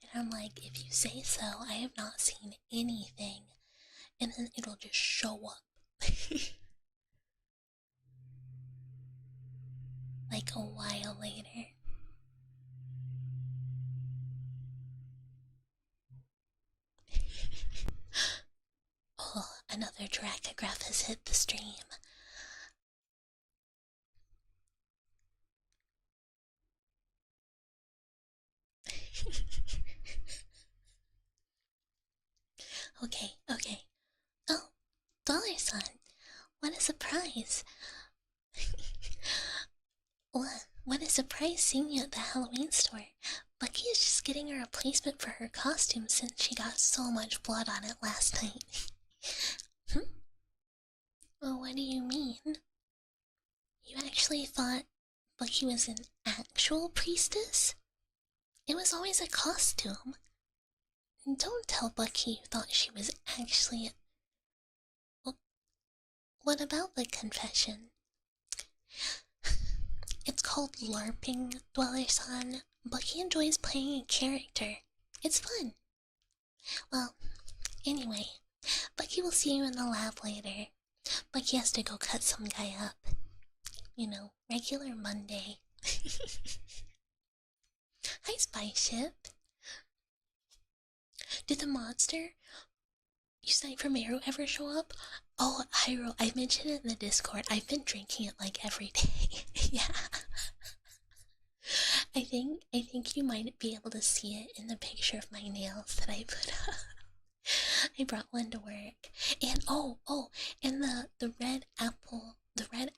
Speaker 1: And I'm like, if you say so, I have not seen anything. And then it'll just show up. Like a while later. Oh, another Dracograph has hit the stream. Okay. Oh, $, what a surprise. What a surprise seeing you at the Halloween store. Bucky is just getting a replacement for her costume since she got so much blood on it last night. Well, what do you mean? You actually thought Bucky was an actual priestess? It was always a costume. Don't tell Bucky you thought she was actually... Well, what about the confession? It's called LARPing, Dweller-san. Bucky enjoys playing a character. It's fun. Well, anyway, Bucky will see you in the lab later. Bucky has to go cut some guy up. You know, regular Monday. Hi, Spyship. Did the monster you snipe from Arrow ever show up? Oh, Hyro, I mentioned it in the Discord. I've been drinking it like every day. Yeah. I think you might be able to see it in the picture of my nails that I put up. I brought one to work. And and the red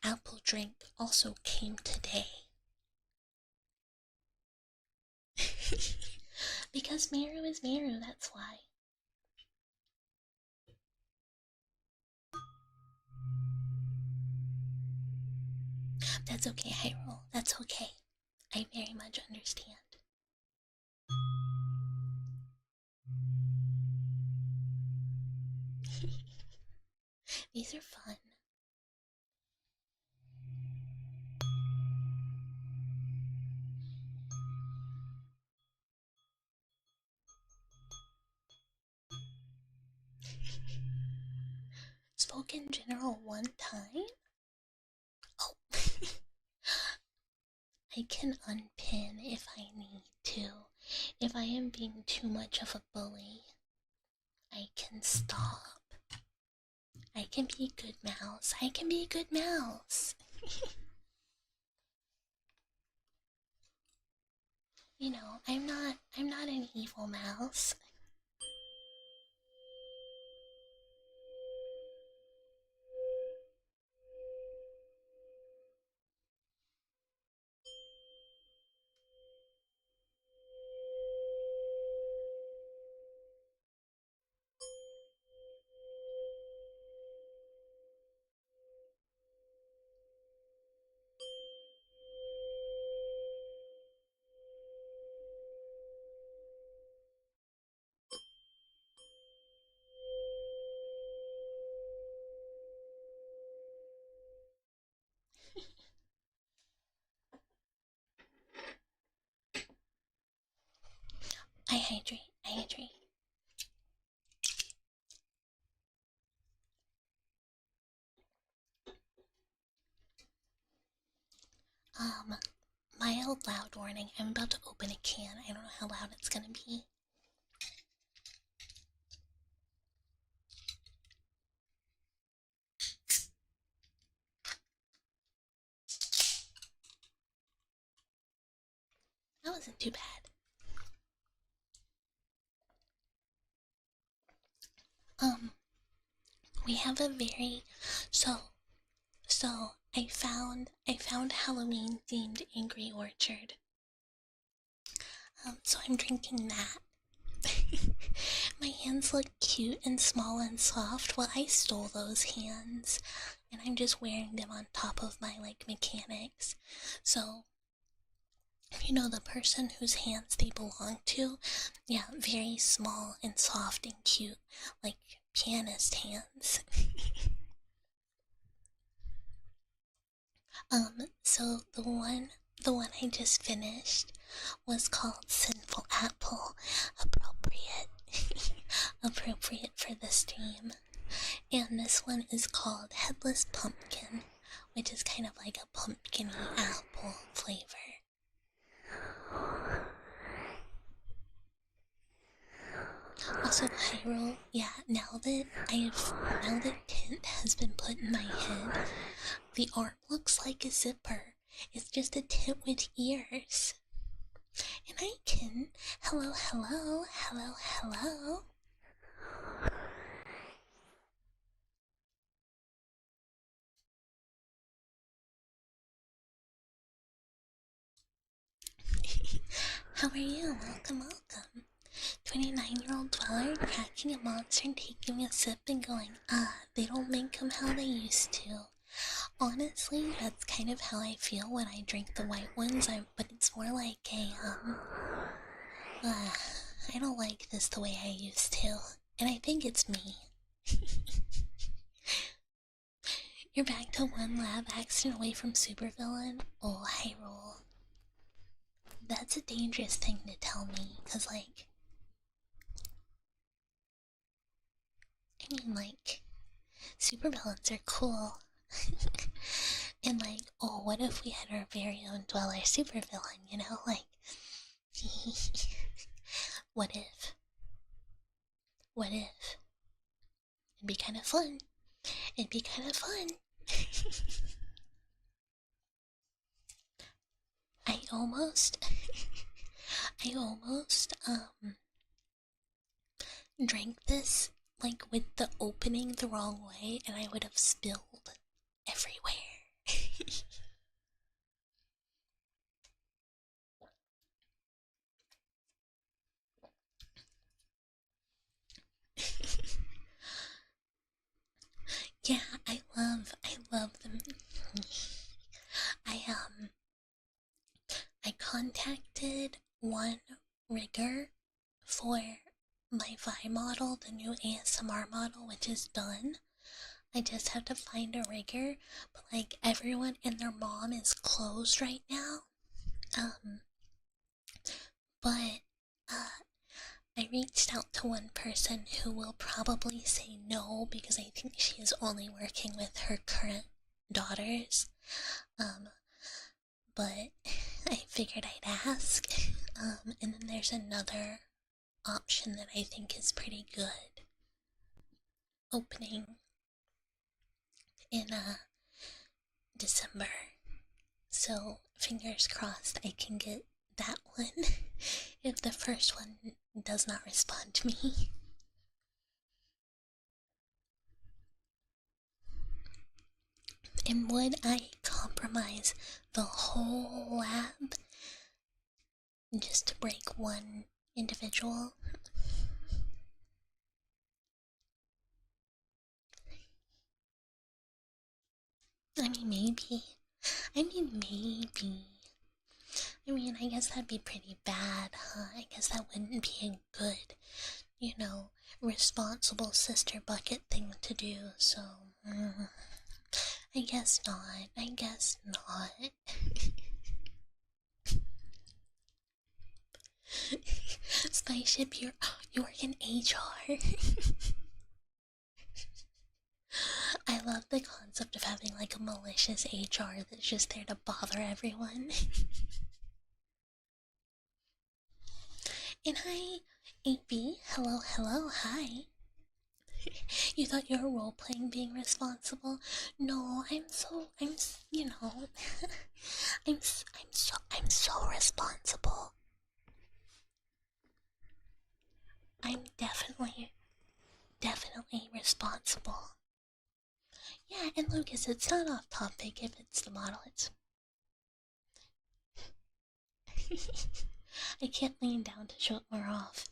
Speaker 1: apple drink also came today. Because Meru is Meru, that's why. That's okay, Hyrule. That's okay. I very much understand. These are fun. Spoke in general one time? Oh. I can unpin if I need to. If I am being too much of a bully, I can stop. I can be a good mouse. I can be a good mouse. You know, I'm not an evil mouse. I hydrate. Mild loud warning. I'm about to open a can. I don't know how loud it's gonna be. That wasn't too bad. We have a very so I found Halloween themed Angry Orchard. So I'm drinking that. My hands look cute and small and soft. Well, I stole those hands and I'm just wearing them on top of my like mechanics. So you know, the person whose hands they belong to, yeah, very small and soft and cute, like pianist hands. So the one I just finished was called Sinful Apple, appropriate, appropriate for the stream. And this one is called Headless Pumpkin, which is kind of like a pumpkin-y apple flavor. Also, Hyrule, yeah, now that tint has been put in my head, the art looks like a zipper. It's just a tint with ears. And I can, hello, hello, hello, hello. How are you? Welcome, welcome. 29-year-old dweller cracking a monster and taking a sip and going, they don't make them how they used to. Honestly, that's kind of how I feel when I drink the white ones, but it's more like I don't like this the way I used to, and I think it's me. You're back to one lab accident away from supervillain? Oh, Hyrule. That's a dangerous thing to tell me, cause like, I mean like, supervillains are cool. And like, oh, what if we had our very own dweller supervillain, you know? Like, what if? What if? It'd be kind of fun. It'd be kind of fun. I almost drank this like with the opening the wrong way and I would have spilled everywhere. Yeah, I love them. I contacted one rigger for my Vi model, the new ASMR model, which is done. I just have to find a rigger, but like everyone and their mom is closed right now. But I reached out to one person who will probably say no because I think she is only working with her current daughters. But I figured I'd ask. And then there's another option that I think is pretty good, opening in December. So fingers crossed I can get that one if the first one does not respond to me. And would I compromise the whole lab just to break one individual? I mean, maybe. I mean, I guess that'd be pretty bad, huh? I guess that wouldn't be a good, responsible sister bucket thing to do, so... I guess not. Spaceship, you work in HR. I love the concept of having like a malicious HR that's just there to bother everyone. And hi, AB. Hello, hi. You thought you were role-playing being responsible? No, I'm so responsible. I'm definitely responsible. Yeah, and Lucas, it's not off topic if it's the model, it's... I can't lean down to show it more off.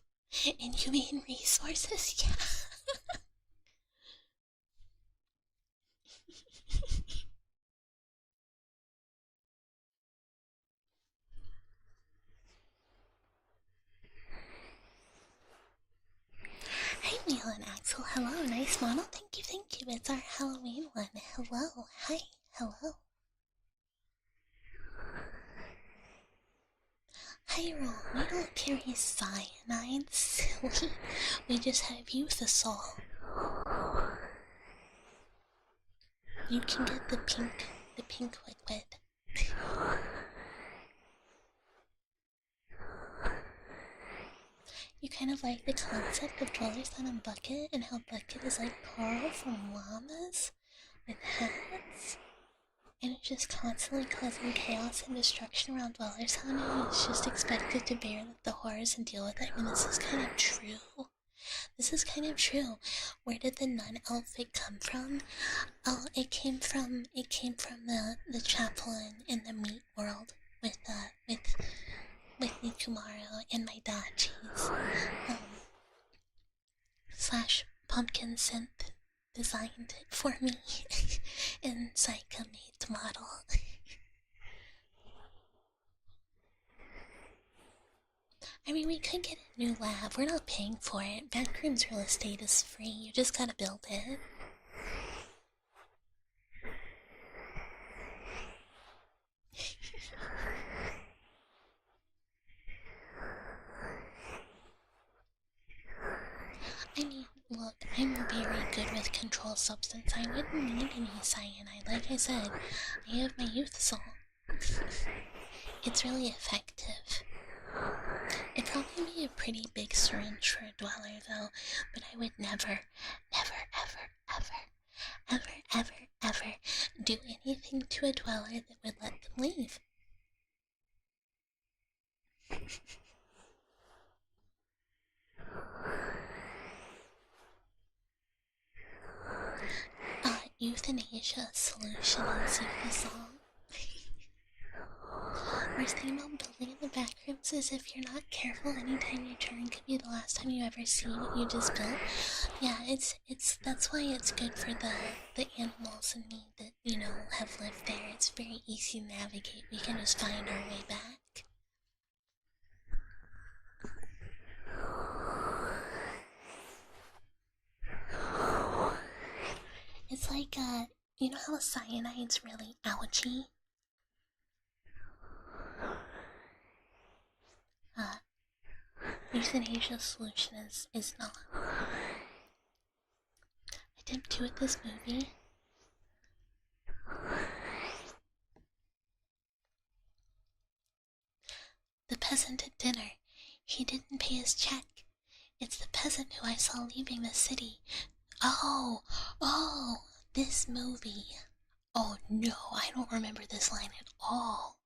Speaker 1: Inhumane resources, yeah. Hi, Neil and Axel. Hello, nice model. Thank you. It's our Halloween one. Hello, hi, hello. Hi, Ron. We don't carry cyanide, silly. We just have Euthasol. You can get the pink liquid. You kind of like the concept of dwellers on a bucket and how Bucket is like Carl from Llamas with hats. And it's just constantly causing chaos and destruction around dwellers, honey. It's just expected to bear the horrors and deal with it. I mean, this is kind of true. Where did the nun outfit come from? Oh, it came from the chapel in the meat world with Nikumaru and my dachis. Slash pumpkin synth designed it for me and Saika made the model. I mean, we could get a new lab. We're not paying for it. Backroom's real estate is free. You just gotta build it. I mean, look, I'm very good with controlled substance. I wouldn't need any cyanide. Like I said, I have my Euthasol. It's really effective. It'd probably be a pretty big syringe for a dweller, though, but I would never do anything to a dweller that would let them leave. Euthanasia solution is Euthasol. Worst thing about building in the back rooms is if you're not careful, anytime you turn could be the last time you ever see what you just built. Yeah, that's why it's good for the animals and me that, have lived there. It's very easy to navigate. We can just find our way back. you know how cyanide's really ouchy? Euthanasia solution is not. Attempt 2 at this movie. The peasant at dinner. He didn't pay his check. It's the peasant who I saw leaving the city. Oh, this movie. Oh no, I don't remember this line at all.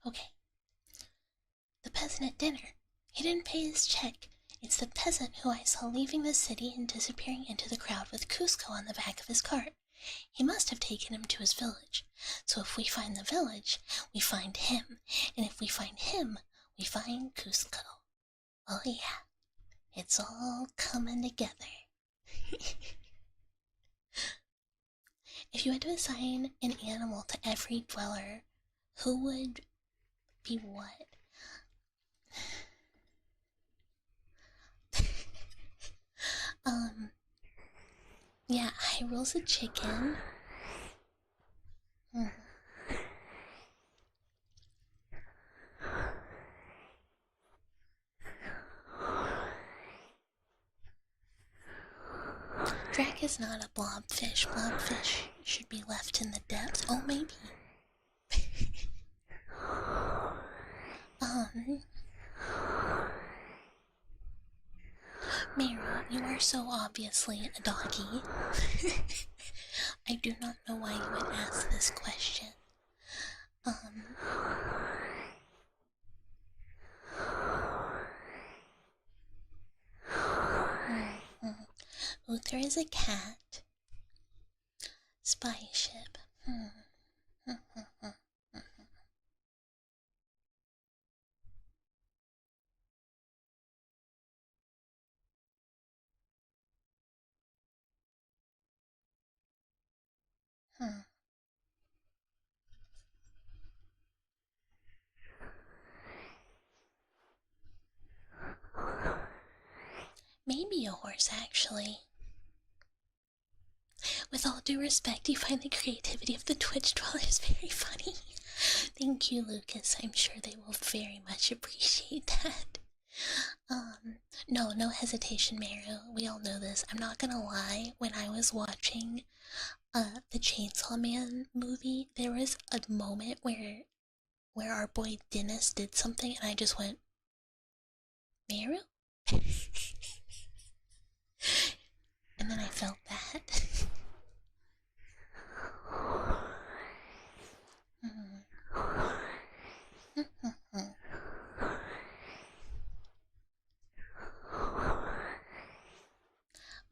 Speaker 1: Okay. The peasant at dinner. He didn't pay his check. It's the peasant who I saw leaving the city and disappearing into the crowd with Cusco on the back of his cart. He must have taken him to his village. So if we find the village, we find him. And if we find him, we find Cusco. Oh yeah, it's all coming together. If you had to assign an animal to every dweller, who would be what? Yeah, Hyrule's a chicken. Drac is not a blobfish. Blobfish should be left in the depths. Oh, maybe. Mira, you are so obviously a doggy. I do not know why you would ask this question. Uther is a cat. Spy ship. Maybe a horse, actually. With all due respect, you find the creativity of the Twitch dwellers very funny. Thank you, Lucas. I'm sure they will very much appreciate that. No hesitation, Maru. We all know this. I'm not gonna lie, when I was watching the Chainsaw Man movie, there was a moment where our boy Dennis did something and I just went, Maru? And then I felt bad.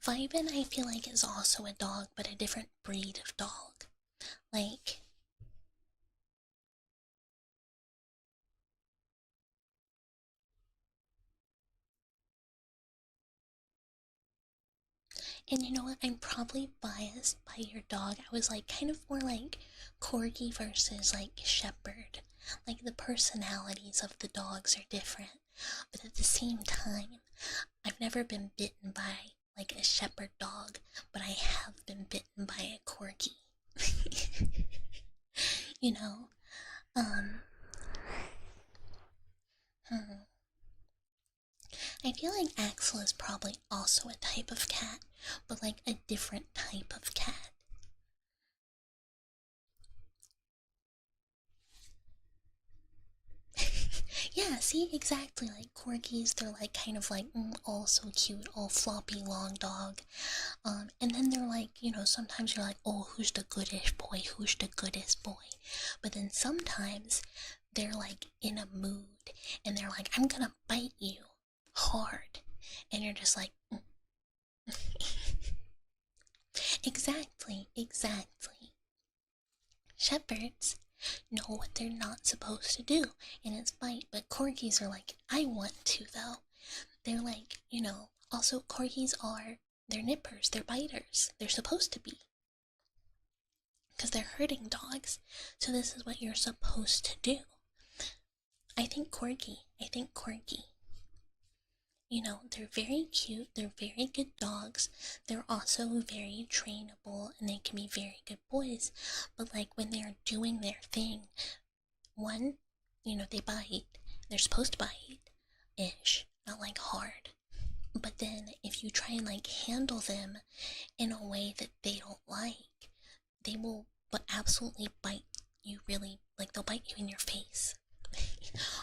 Speaker 1: Vibin, I feel like, is also a dog, but a different breed of dog. Like, and you know what? I'm probably biased by your dog. I was like, kind of more like Corgi versus like Shepherd. Like, the personalities of the dogs are different. But at the same time, I've never been bitten by like a shepherd dog, but I have been bitten by a corgi. You know? I feel like Axel is probably also a type of cat, but like a different type of cat. Yeah, see, exactly, like corgis, they're like kind of like, all so cute, all floppy, long dog. And then they're like, you know, sometimes you're like, oh, who's the goodest boy, who's the goodest boy? But then sometimes they're like in a mood, and they're like, I'm gonna bite you hard. And you're just like, Exactly. Shepherds know what they're not supposed to do, and it's bite, but corgis are like, I want to, though. They're like, you know, also corgis are, they're nippers, they're biters, they're supposed to be. because they're hurting dogs. So this is what you're supposed to do. I think corgi. You know, they're very cute, they're very good dogs, they're also very trainable, and they can be very good boys. But like when they're doing their thing, one, you know, they bite. They're supposed to bite ish, not like hard. But then if you try and like handle them in a way that they don't like, they will but absolutely bite you really, like they'll bite you in your face.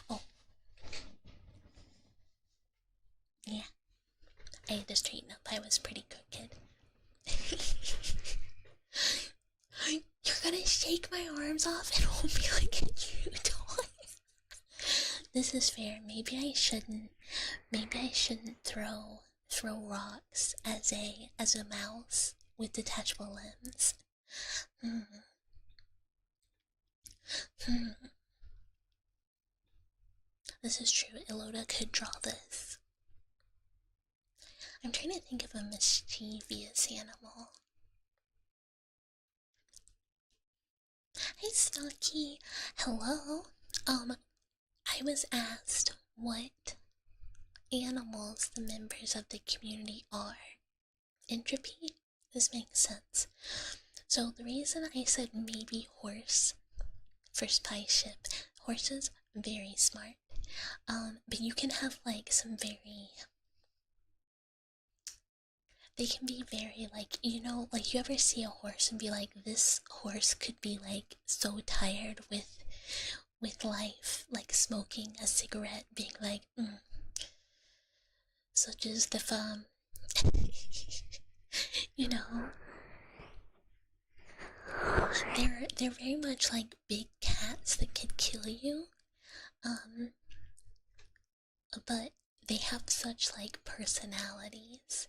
Speaker 1: Oh. Yeah. I had to straighten up. I was pretty crooked. You're gonna shake my arms off and hold me like a Jew toy. This is fair. Maybe I shouldn't throw rocks as a mouse with detachable limbs. This is true. Eloda could draw this. I'm trying to think of a mischievous animal. Hi, Stocky. Hello. I was asked what animals the members of the community are. Entropy? This makes sense. So the reason I said maybe horse for spy ship, horses very smart. But you can have like some very, they can be very like, you know, like you ever see a horse and be like, this horse could be like so tired with life, like smoking a cigarette, being like, such as the you know, they're very much like big cats that could kill you, but they have such like personalities.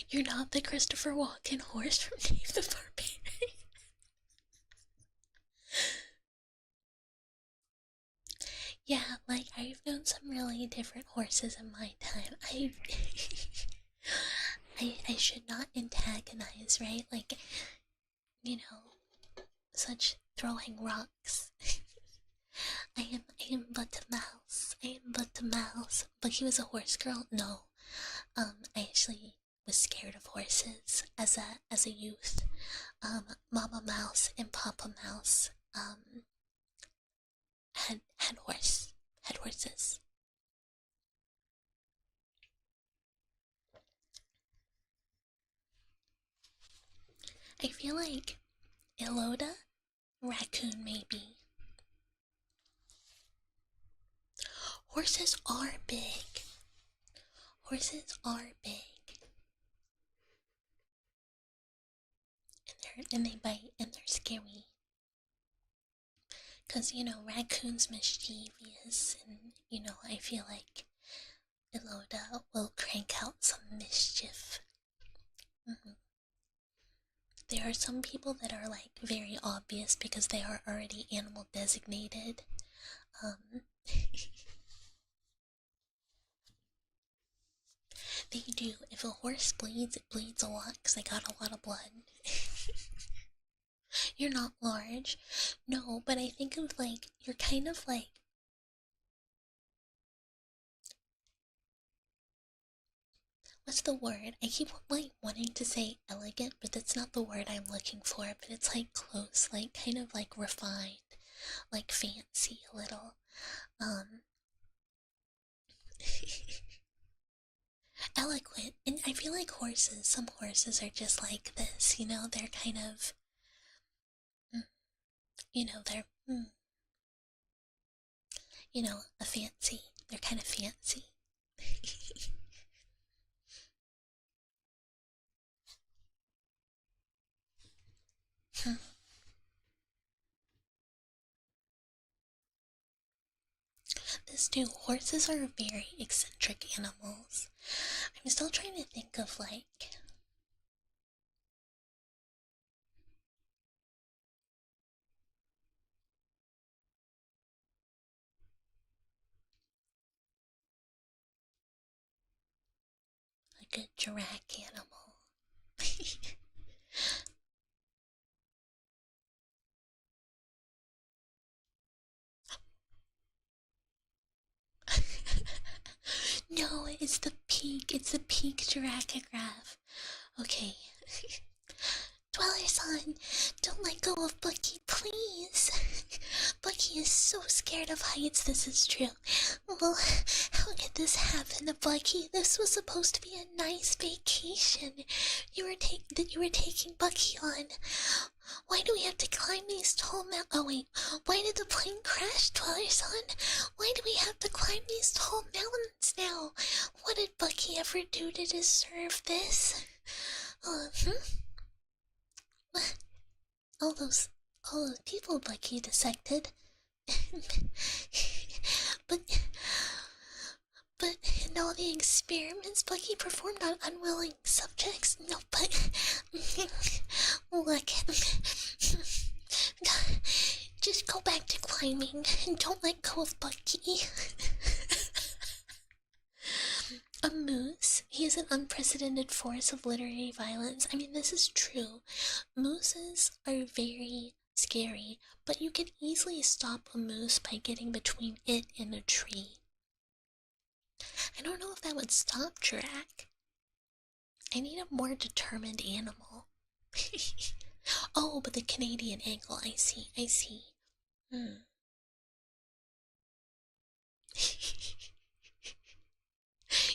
Speaker 1: You're not the Christopher Walken horse from Dave the Barbarian. Yeah, like I've known some really different horses in my time. I should not antagonize, right? Like, you know, such throwing rocks. I am but a mouse. I am but a mouse. But he was a horse girl? No. I actually was scared of horses as a youth. Mama Mouse and Papa Mouse had horses. I feel like Eloda, raccoon maybe. Horses are big. Horses are big. And they bite and they're scary. Cause you know, raccoon's mischievous, and you know, I feel like Eloda will crank out some mischief. There are some people that are like very obvious because they are already animal designated. They do. If a horse bleeds, it bleeds a lot because they got a lot of blood. You're not large. No, but I think of like, you're kind of like, what's the word? I keep like wanting to say elegant, but that's not the word I'm looking for. But it's like close, like kind of like refined, like fancy a little. Eloquent. And I feel like some horses are just like this, you know, they're kind of, you know, they're, you know, a fancy. They're kind of fancy. This too, horses are very eccentric animals. I'm still trying to think of like, like a giraffe animal. No, it's the peak. It's the peak giraffe. Okay. Dweller-san, don't let go of Bucky, please. Bucky is so scared of heights, this is true. Well, how could this happen to Bucky? This was supposed to be a nice vacation you were taking Bucky on. Why do we have to climb these tall mountains? Oh wait, why did the plane crash, Dweller-san? Why do we have to climb these tall mountains now? What did Bucky ever do to deserve this? All those people Bucky dissected. but in all the experiments Bucky performed on unwilling subjects. No, but look, just go back to climbing and don't let go of Bucky. A moose? He is an unprecedented force of literary violence. I mean, this is true. Mooses are very scary, but you can easily stop a moose by getting between it and a tree. I don't know if that would stop Drac. I need a more determined animal. Oh, but the Canadian angle, I see.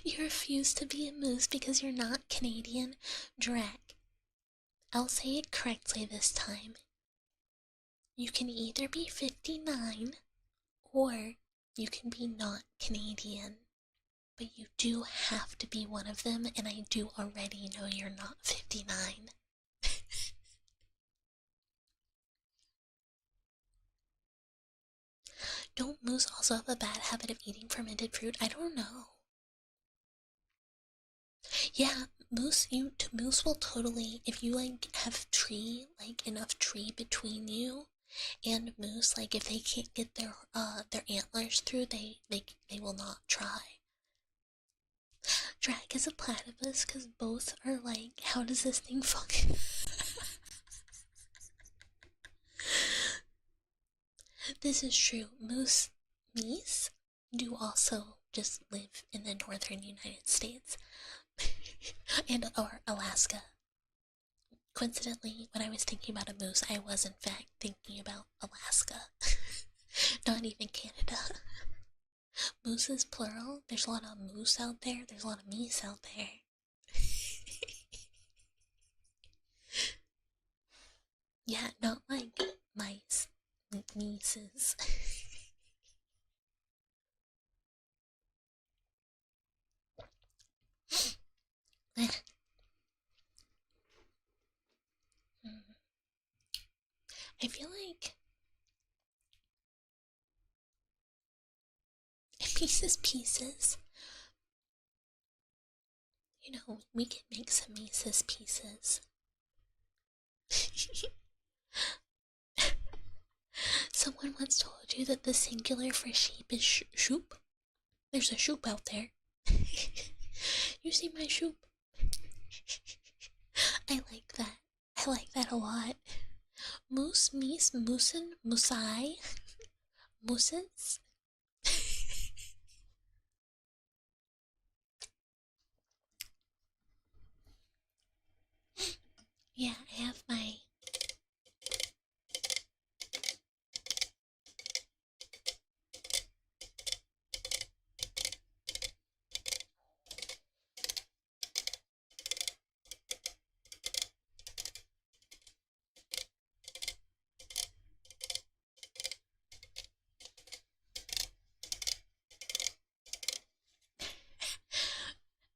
Speaker 1: You refuse to be a moose because you're not Canadian? Drac. I'll say it correctly this time. You can either be 59 or you can be not Canadian. But you do have to be one of them, and I do already know you're not 59. Don't moose also have a bad habit of eating fermented fruit? I don't know. Yeah, moose will totally, if you like have enough tree between you and moose, like if they can't get their antlers through, they will not try. Drag is a platypus because both are like, how does this thing function? This is true. Meese do also just live in the northern United States or Alaska. Coincidentally, when I was thinking about a moose, I was in fact thinking about Alaska. Not even Canada. Moose is plural. There's a lot of moose out there. There's a lot of meese out there. Yeah, not like mice. Nieces. I feel like pieces. You know, we can make some Mises pieces. Someone once told you that the singular for sheep is shoop. There's a shoop out there. You see my shoop? I like that. I like that a lot. Moose, meese, moosen, moosai, mooses. Yeah, I have my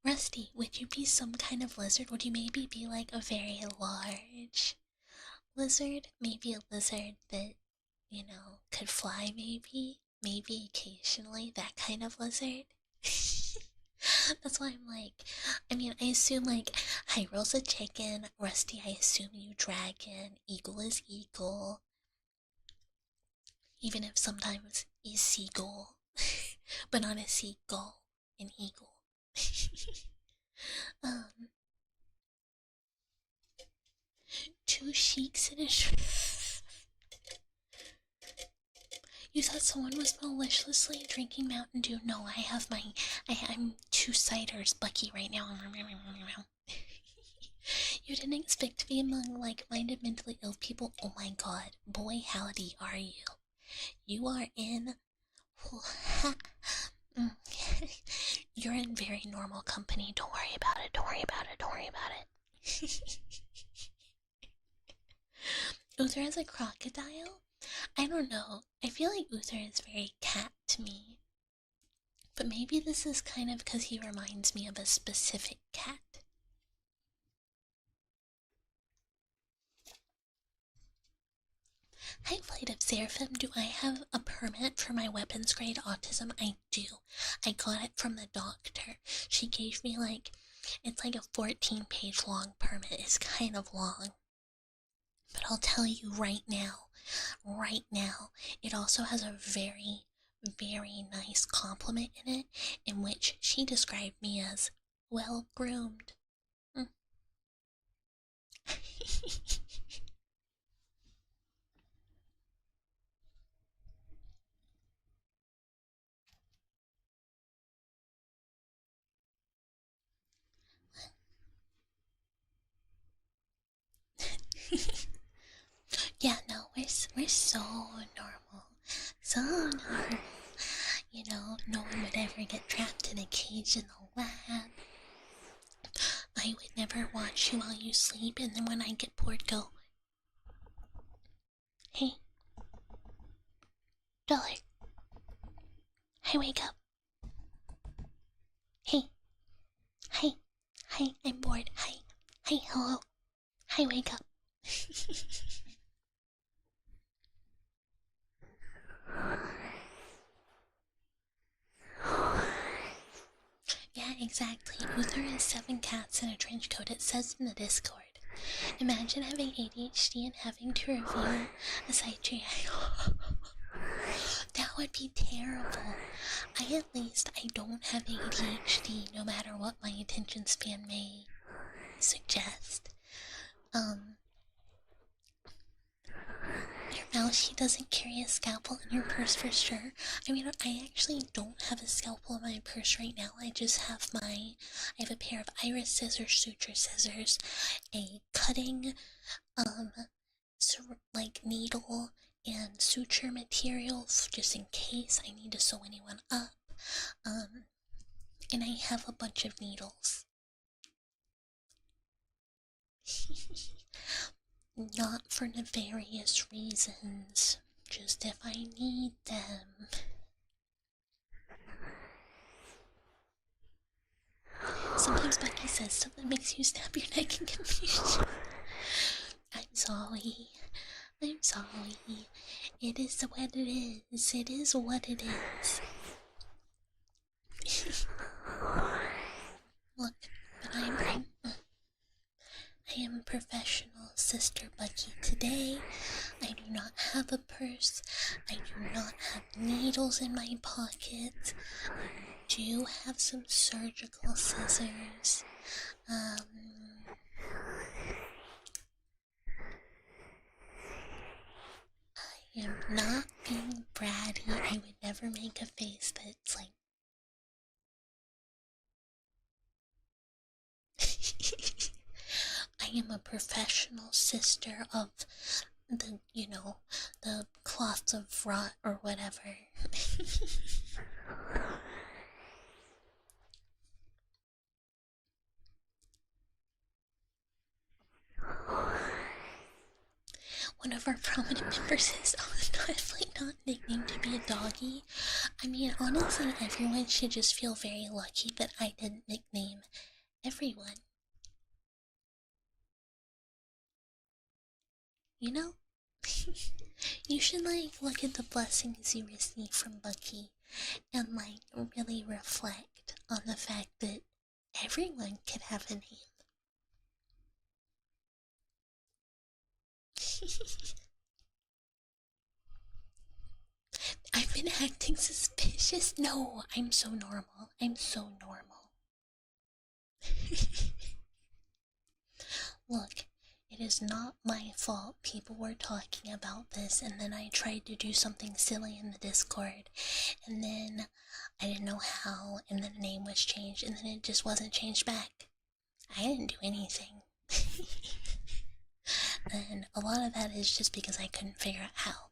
Speaker 1: Rusty, would you be some kind of lizard? Would you maybe be like a very large lizard? Maybe a lizard that, you know, could fly maybe? Maybe occasionally, that kind of lizard? That's why I'm like, I mean, I assume like Hyrule's a chicken, Rusty, I assume you dragon, Eagle is eagle. Even if sometimes he's seagull, but not a seagull, an eagle. two sheiks in a You thought someone was maliciously drinking Mountain Dew? No, I'm two ciders, Bucky, right now. You didn't expect to be among like-minded mentally ill people? Oh my god, boy howdy are you. You are in... You're in very normal company. Don't worry about it, don't worry about it, don't worry about it. Uther is a crocodile? I don't know. I feel like Uther is very cat to me. But maybe this is kind of because he reminds me of a specific cat. Hi, Flight of Seraphim. Do I have a permit for my weapons grade autism? I do. I got it from the doctor. She gave me it's like a 14-page long permit. It's kind of long. But I'll tell you right now, it also has a very, very nice compliment in it, in which she described me as well-groomed. Yeah, no, we're so normal. So normal. You know, no one would ever get trapped in a cage in the lab. I would never watch you while you sleep, and then when I get bored, go, hey, Dollar. Hi, wake up. Hey. Hi. Hi, I'm bored. Hi. Hi, hello. Hi, wake up. Yeah, exactly. Uther has 7 cats in a trench coat. It says in the Discord. Imagine having ADHD and having to review a site tree. That would be terrible. I don't have ADHD, no matter what my attention span may suggest. Your mouse, doesn't carry a scalpel in your purse for sure. I mean, I actually don't have a scalpel in my purse right now. I just have I have a pair of iris scissors, suture scissors, a cutting, needle and suture material just in case I need to sew anyone up. And I have a bunch of needles. Not for nefarious reasons, just if I need them. Sometimes Becky says stuff that makes you snap your neck in confusion. I'm sorry. It is what it is. It is what it is. Look, but I am a professional, Sister Bucky. Today, I do not have a purse. I do not have needles in my pocket. I do have some surgical scissors. I am not being bratty. I would never make a face that's like... I am a professional sister of the, the cloths of rot or whatever. One of our prominent members is definitely not nicknamed to be a doggy. I mean, honestly, everyone should just feel very lucky that I didn't nickname everyone. You know? You should, look at the blessings you receive from Bucky and, really reflect on the fact that everyone can have a name. I've been acting suspicious. No, I'm so normal. I'm so normal. Look, It is not my fault people were talking about this, and then I tried to do something silly in the Discord, and then I didn't know how, and then the name was changed, and then it just wasn't changed back. I didn't do anything. And a lot of that is just because I couldn't figure out how.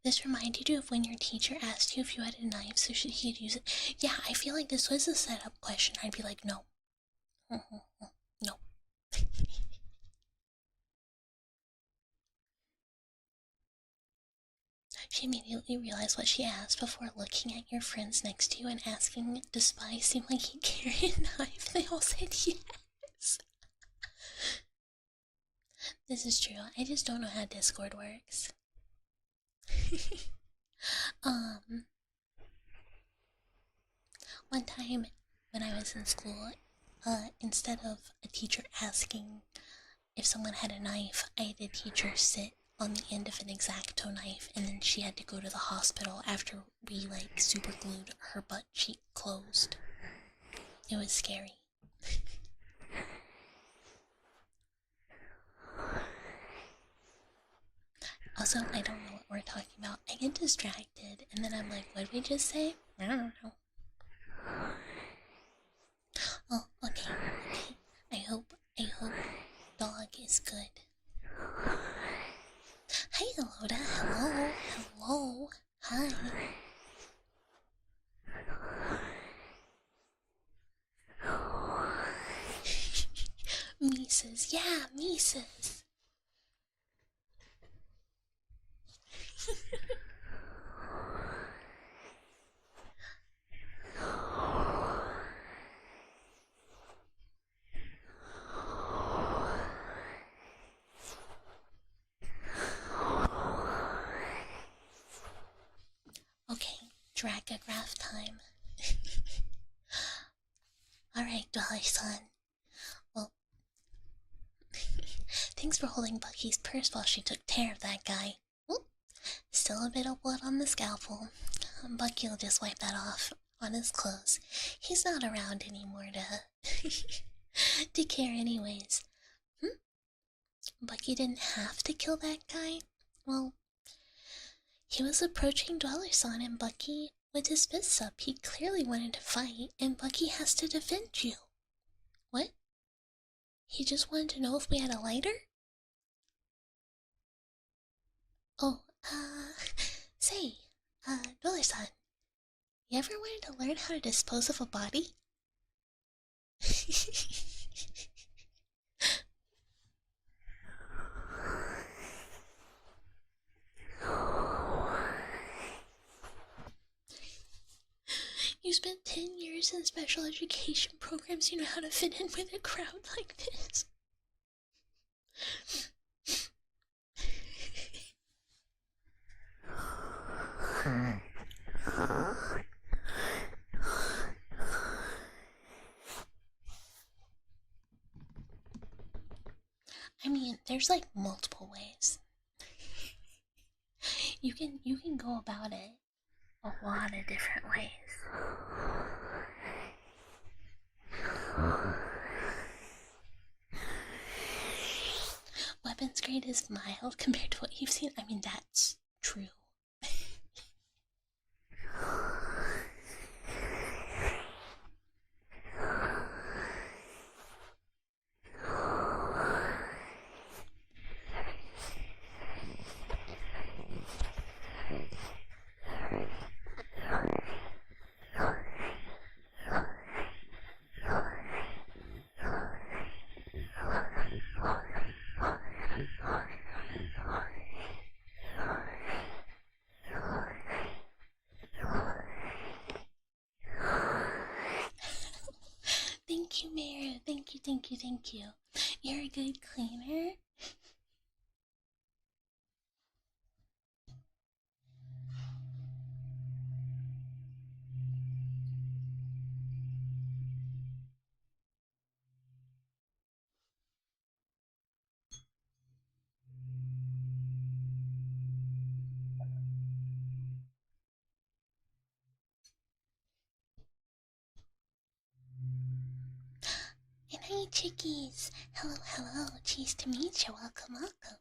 Speaker 1: This reminded you of when your teacher asked you if you had a knife so he could use it. Yeah, I feel like this was a setup question. I'd be like, no. No. She immediately realized what she asked before looking at your friends next to you and asking, does Spy seem like he'd carry a knife? They all said yes. This is true. I just don't know how Discord works. One time when I was in school, instead of a teacher asking if someone had a knife, I had a teacher sit on the end of an X-Acto knife, and then she had to go to the hospital after we super glued her butt cheek closed. It was scary. Also, I don't know what we're talking about. I get distracted, and then I'm like, what did we just say? I don't know. Oh, okay. I hope dog is good. Hi, Eloda. Hello. Hi. Mises. Yeah, Mises. Okay, dragograph time. Alright, Dollar-san. Well, thanks for holding Bucky's purse while she took care of that guy. Oop, still a bit of blood on the scalpel. Bucky'll just wipe that off on his clothes. He's not around anymore to care anyways. Bucky didn't have to kill that guy? Well, he was approaching Dollar-san, and Bucky, with his fists up, he clearly wanted to fight, and Bucky has to defend you. What? He just wanted to know if we had a lighter? Oh, say, Dollar-san, you ever wanted to learn how to dispose of a body? You spent 10 years in special education programs, you know how to fit in with a crowd like this. I mean, there's multiple ways. You can go about it a lot of different ways. Weapons grade is mild compared to what you've seen. I mean, that's true. Thank you, Mayor. Thank you. You're a good cleaner. Hi, chickies. Hello, hello. Cheese to meet you. Welcome, welcome.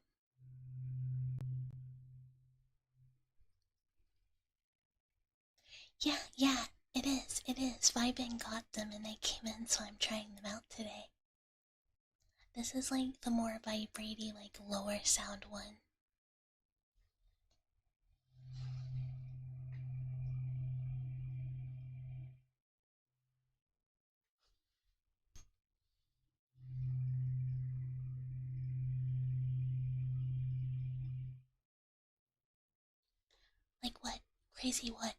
Speaker 1: Yeah, it is. Vibin got them and they came in, so I'm trying them out today. This is like the more vibraty, like lower sound one. Like what? Crazy what?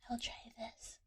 Speaker 1: I'll try this.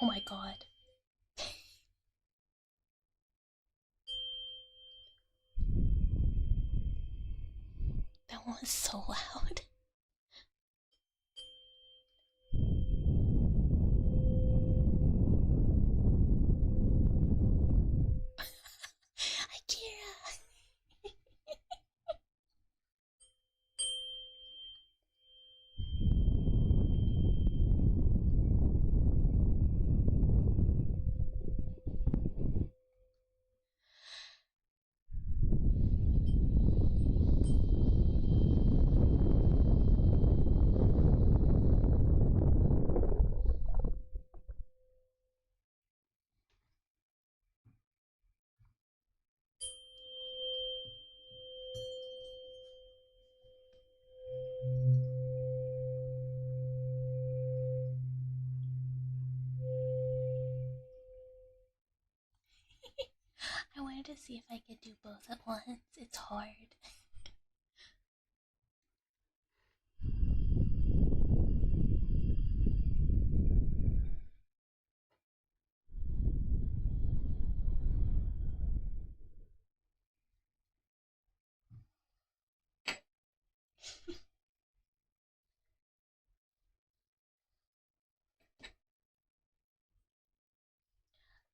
Speaker 1: Oh my god. That one was so loud. Akira! I wanted to see if I could do both at once. It's hard.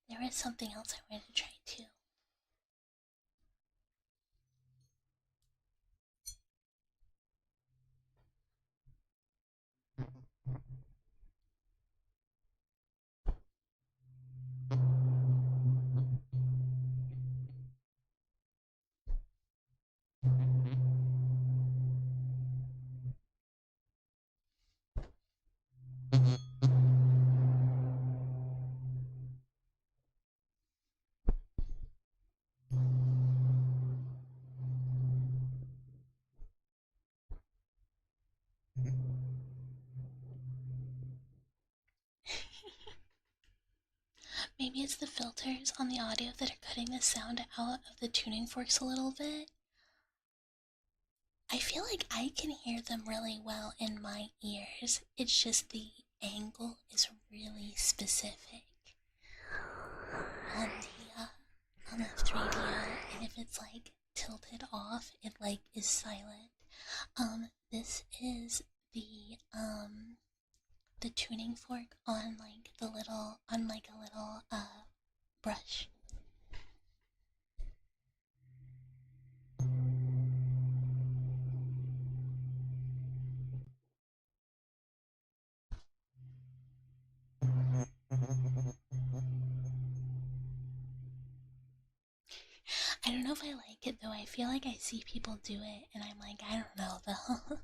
Speaker 1: There is something else I wanted to try too. Maybe it's the filters on the audio that are cutting the sound out of the tuning forks a little bit. I feel like I can hear them really well in my ears. It's just the angle is really specific on enough 3DO, and if it's like tilted off, it like is silent. This is the tuning fork on like a little brush. I don't know if I like it though. I feel like I see people do it and I'm like, I don't know though.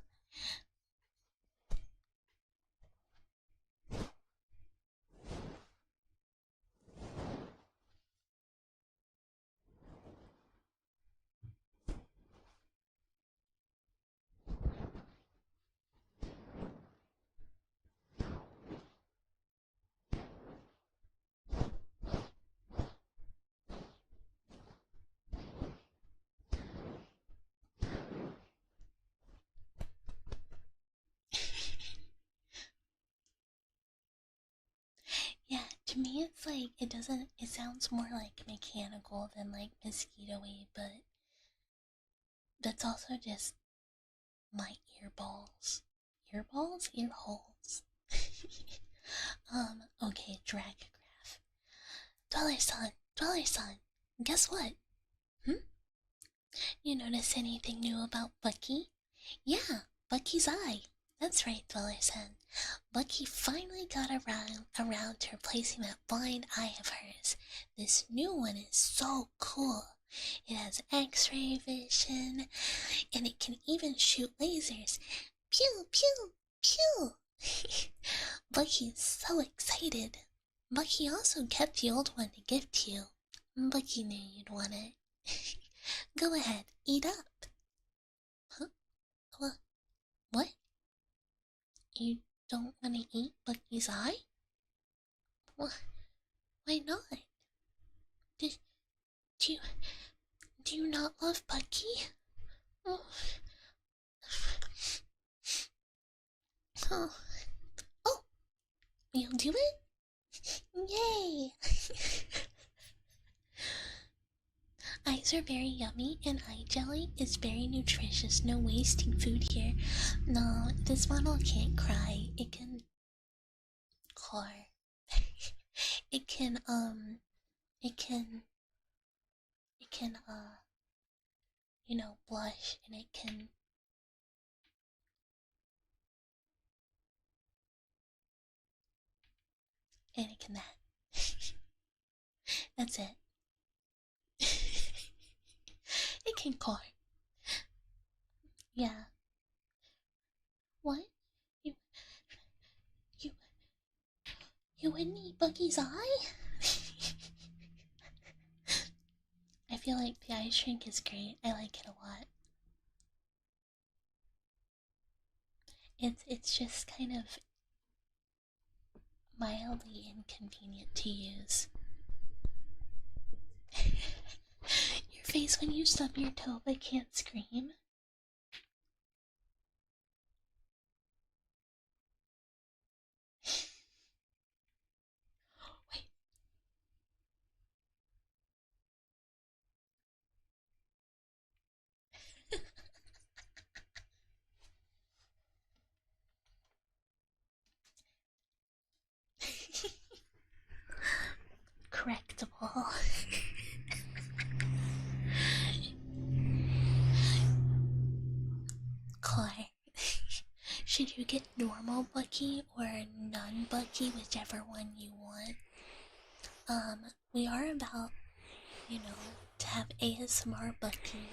Speaker 1: Yeah, to me it's like it sounds more like mechanical than like mosquito-y, but that's also just my earballs. Earballs? Earholes. Okay, Dragograph. Dweller-san, guess what? You notice anything new about Bucky? Yeah, Bucky's eye. That's right, Dweller-san. Bucky finally got around to replacing that blind eye of hers. This new one is so cool. It has X-ray vision, and it can even shoot lasers. Pew, pew, pew! Bucky's so excited. Bucky also kept the old one to give to you. Bucky knew you'd want it. Go ahead, eat up. Huh? What? You don't want to eat Bucky's eye? Why not? Do, do, do you not love Bucky? Oh. Oh. Oh! You'll do it? Yay! Eyes are very yummy, and eye jelly is very nutritious. No wasting food here. No, this model can't cry. It can cry. It can blush, and it can that. That's it. It can cry. Yeah. What? You you you wouldn't eat Bucky's eye? I feel like the eye shrink is great. I like it a lot. It's just kind of mildly inconvenient to use. Your face when you stub your toe but can't scream. Wait. Correctable. Claire, should you get normal Bucky or none Bucky, whichever one you want? We are about, to have ASMR Bucky.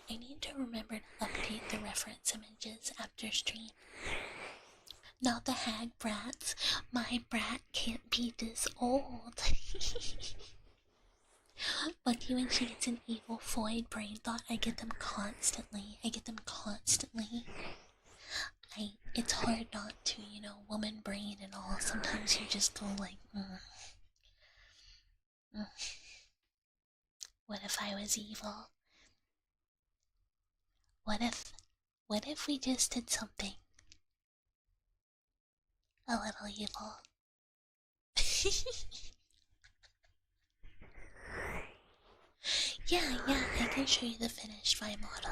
Speaker 1: I need to remember to update the reference images after stream. Not the hag brats. My brat can't be this old. Bucky, when she gets an evil void brain thought, I get them constantly. It's hard not to, woman brain and all. Sometimes you just go like, What if I was evil? What if we just did something a little evil? Yeah, I can show you the finished Vi model.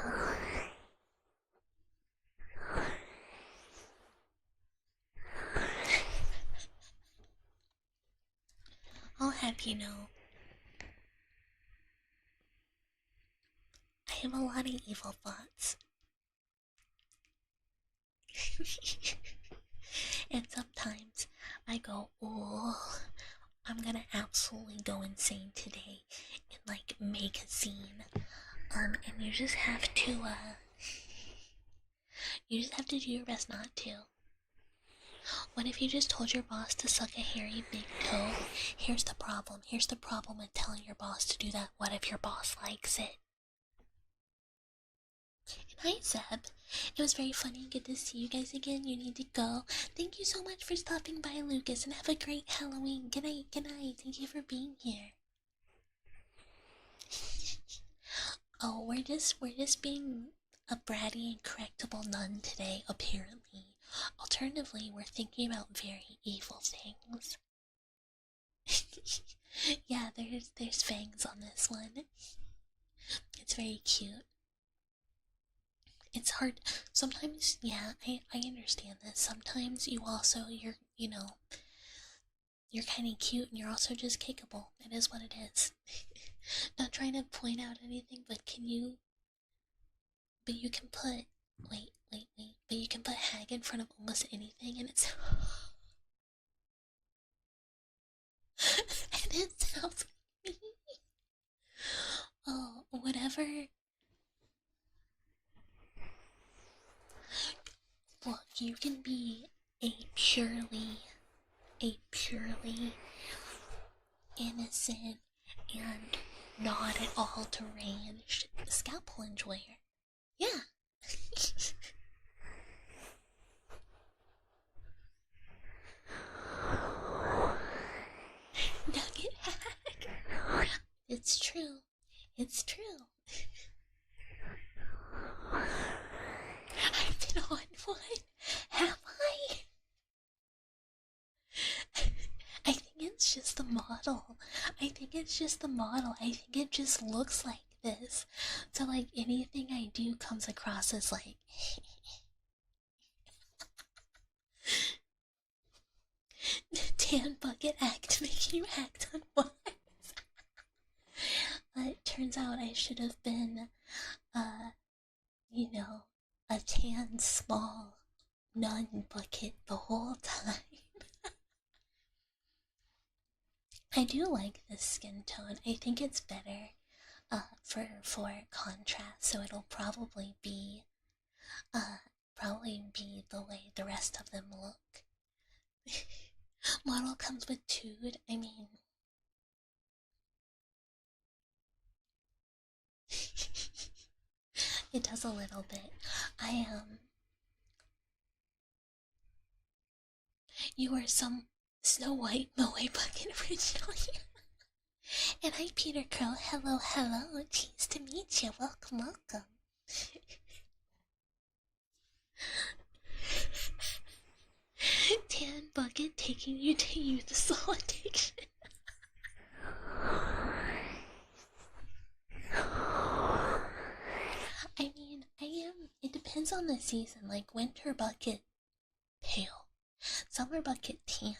Speaker 1: I'll have you know, I have a lot of evil thoughts. And sometimes I go, oh, I'm gonna absolutely go insane today and like make a scene. And you just have to do your best not to. What if you just told your boss to suck a hairy big toe? Here's the problem with telling your boss to do that. What if your boss likes it? And hi Zeb, it was very funny, good to see you guys again. You need to go. Thank you so much for stopping by, Lucas, and have a great Halloween. Good night, thank you for being here. Oh, we're just being a bratty and correctable nun today, apparently. Alternatively, we're thinking about very evil things. Yeah, there's fangs on this one. It's very cute. It's hard sometimes. Yeah, I understand this. Sometimes you're kind of cute and you're also just kickable. It is what it is. Not trying to point out anything, but you can put wait, but you can put hag in front of almost anything and it's and it sounds like me. Oh, whatever. Look, you can be a purely innocent and not at all deranged scalpel enjoyer. Yeah. Nugget hack. It's true. I've been on one. Have I? I think it's just the model. I think it just looks like this. So, like, anything I do comes across as like. Tan bucket act, making you act on what? It turns out I should have been, a tan small nun bucket the whole time. I do like this skin tone. I think it's better for contrast, so it'll probably be the way the rest of them look. Model comes with Tood. I mean, it does a little bit. You are some Snow White Moe bucket originally. And hi, Peter Crow. Hello. Cheese to meet you. Welcome. Tan bucket taking you to youth addiction. I mean, it depends on the season. Like, winter bucket, pale. Summer bucket, tan.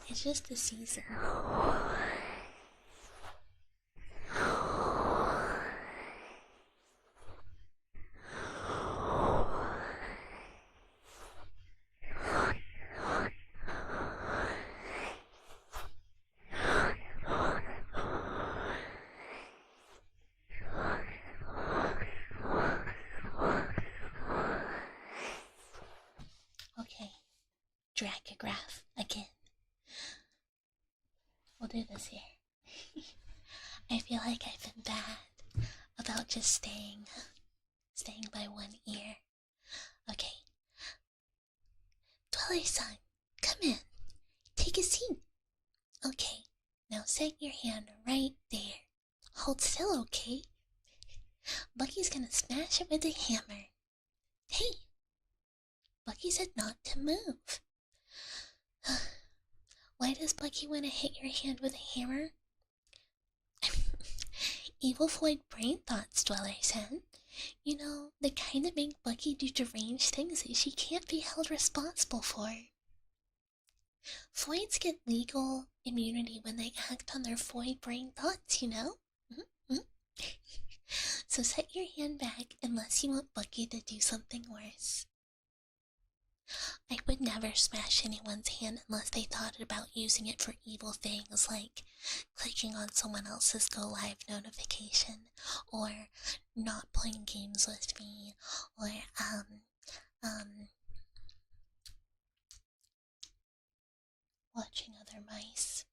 Speaker 1: It's just the season. Okay, Dracograph again. We'll do this here. I feel like I've been bad about just staying by one ear. Okay. Dweller-san, come in. Take a seat. Okay, now set your hand right there. Hold still, okay? Bucky's gonna smash it with a hammer. Hey! Bucky said not to move. Why does Bucky want to hit your hand with a hammer? Evil Floyd brain thoughts, Dweller said. You know, the kind that make Bucky do deranged things that she can't be held responsible for. Floyds get legal immunity when they act on their Floyd brain thoughts, you know? Mm-hmm. So set your hand back unless you want Bucky to do something worse. I would never smash anyone's hand unless they thought about using it for evil things like clicking on someone else's Go Live notification, or not playing games with me, or watching other mice.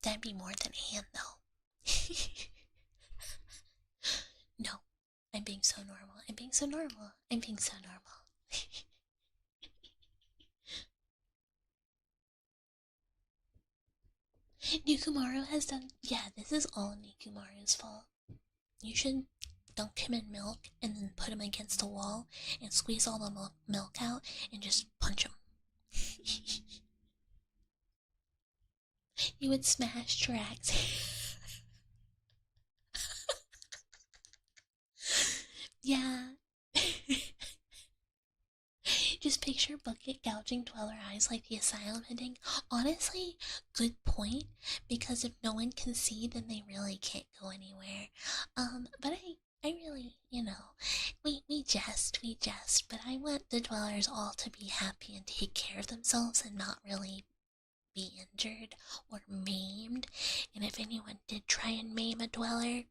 Speaker 1: That'd be more than a hand, though. No, I'm being so normal. I'm being so normal. I'm being so normal. Nikumaru has done. Yeah, this is all Nikumaru's fault. You should dunk him in milk and then put him against the wall and squeeze all the milk out and just punch him. You would smash Drax. Yeah. Just picture Bucket gouging Dweller eyes like the asylum ending. Honestly, good point, because if no one can see, then they really can't go anywhere. But I really, we jest, but I want the Dwellers all to be happy and take care of themselves and not really be injured or maimed. And if anyone did try and maim a Dweller,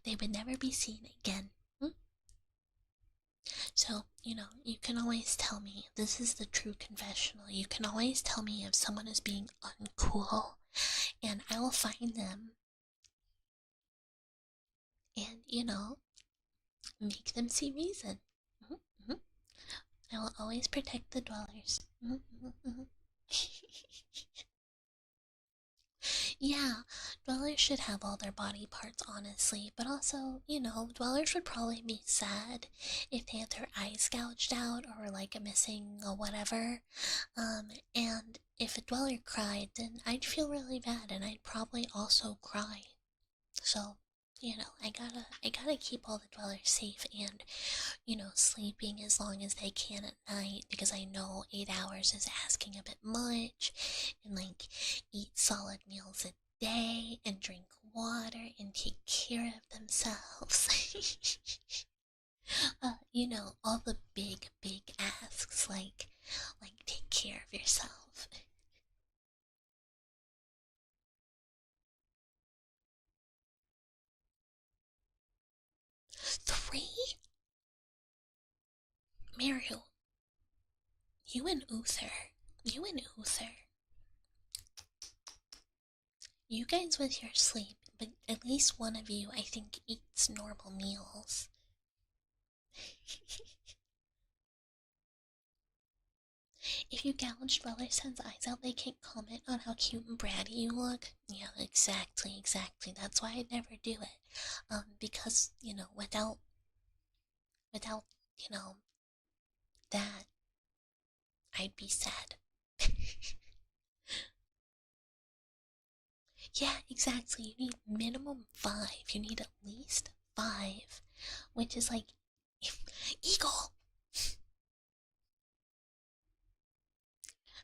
Speaker 1: they would never be seen again. So, you can always tell me, this is the true confessional, you can always tell me if someone is being uncool, and I will find them, and, make them see reason. I will always protect the Dwellers. Yeah, Dwellers should have all their body parts, honestly, but also, Dwellers would probably be sad if they had their eyes gouged out or like missing or whatever. And if a Dweller cried, then I'd feel really bad and I'd probably also cry. So, I gotta keep all the Dwellers safe and, sleeping as long as they can at night, because I know 8 hours is asking a bit much, and like eat solid meals a day and drink water and take care of themselves. All the big asks, like take care of yourself. 3? Mario, you and Uther. You guys with your sleep, but at least one of you, I think, eats normal meals. If you gouge Dweller's eyes out, they can't comment on how cute and bratty you look. Yeah, exactly. That's why I'd never do it. Because, without, that, I'd be sad. Yeah, exactly. You need minimum 5. You need at least 5. Which is like... Eagle!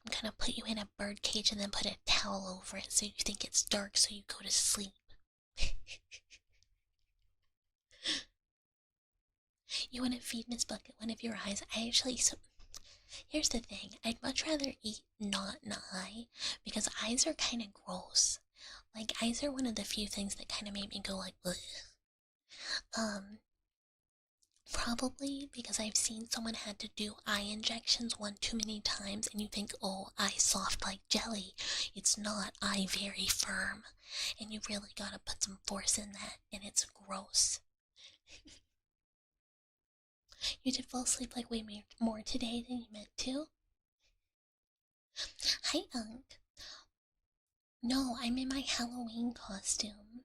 Speaker 1: I'm gonna put you in a bird cage and then put a towel over it so you think it's dark so you go to sleep. You wanna feed Miss Bucket one of your eyes? Here's the thing. I'd much rather eat not an eye, because eyes are kind of gross. Like, eyes are one of the few things that kind of make me go like, ugh. Probably because I've seen someone had to do eye injections one too many times, and you think, oh, eye soft like jelly. It's not. Eye very firm. And you really gotta put some force in that, and it's gross. You did fall asleep like way more today than you meant to? Hi, Unc. No, I'm in my Halloween costume.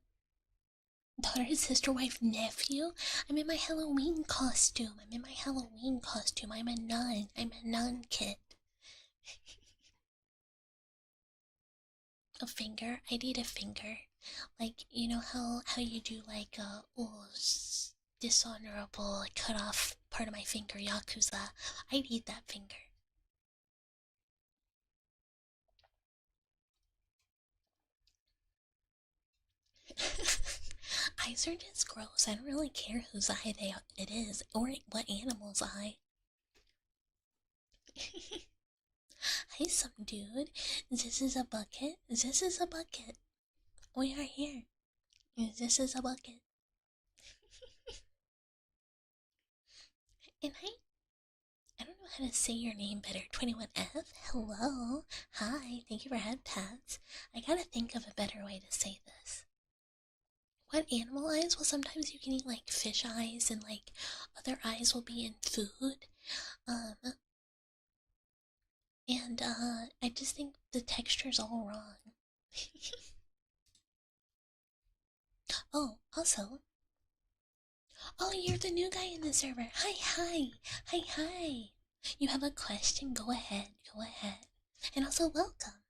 Speaker 1: Daughter, sister, wife, nephew? I'm in my Halloween costume. I'm a nun. I'm a nun kid. A finger? I need a finger. Like, you know how you do like dishonorable, like, cut off part of my finger, Yakuza. I need that finger. Eyes are just gross. I don't really care whose eye it is or what animal's eye. Hi, some dude. This is a bucket. This is a bucket. We are here. This is a bucket. And I don't know how to say your name better. 21F? Hello. Hi. Thank you for head pats. I gotta think of a better way to say this. What animal eyes? Well, sometimes you can eat like fish eyes, and like other eyes will be in food. And I just think the texture's all wrong. Oh, also, oh, you're the new guy in the server. Hi. You have a question? Go ahead. And also, welcome.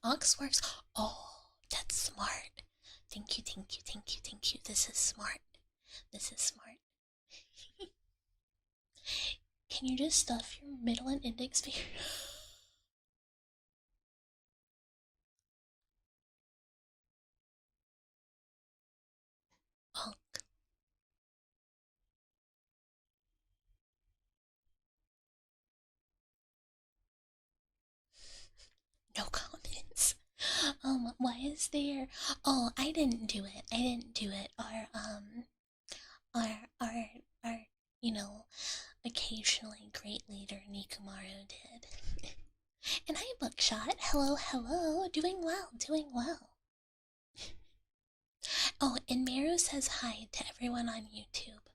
Speaker 1: Oxworks. Oh, that's smart. Thank you. This is smart. Can you just stuff your middle and index finger? Oh, no comments. Why is there? Oh, I didn't do it. Our, you know, occasionally great leader Nikumaru did. And hi, Buckshot. Hello. Doing well. Oh, and Meru says hi to everyone on YouTube.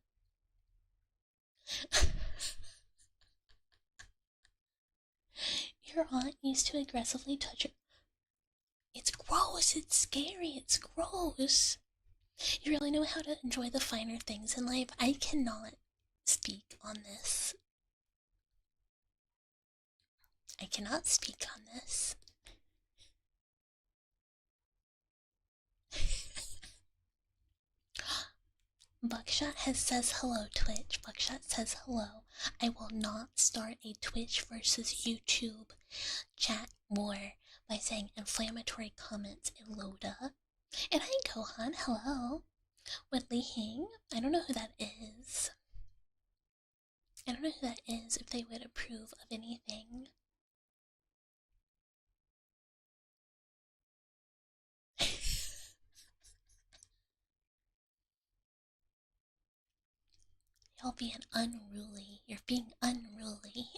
Speaker 1: Your aunt used to aggressively touch her. It's gross, it's scary, it's gross. You really know how to enjoy the finer things in life. I cannot speak on this. Buckshot says hello, Twitch. Buckshot says hello. I will not start a Twitch versus YouTube chat war by saying inflammatory comments in Loda. And hi, Gohan. Hello. Whitley Hing. I don't know who that is. If they would approve of anything. You're being unruly.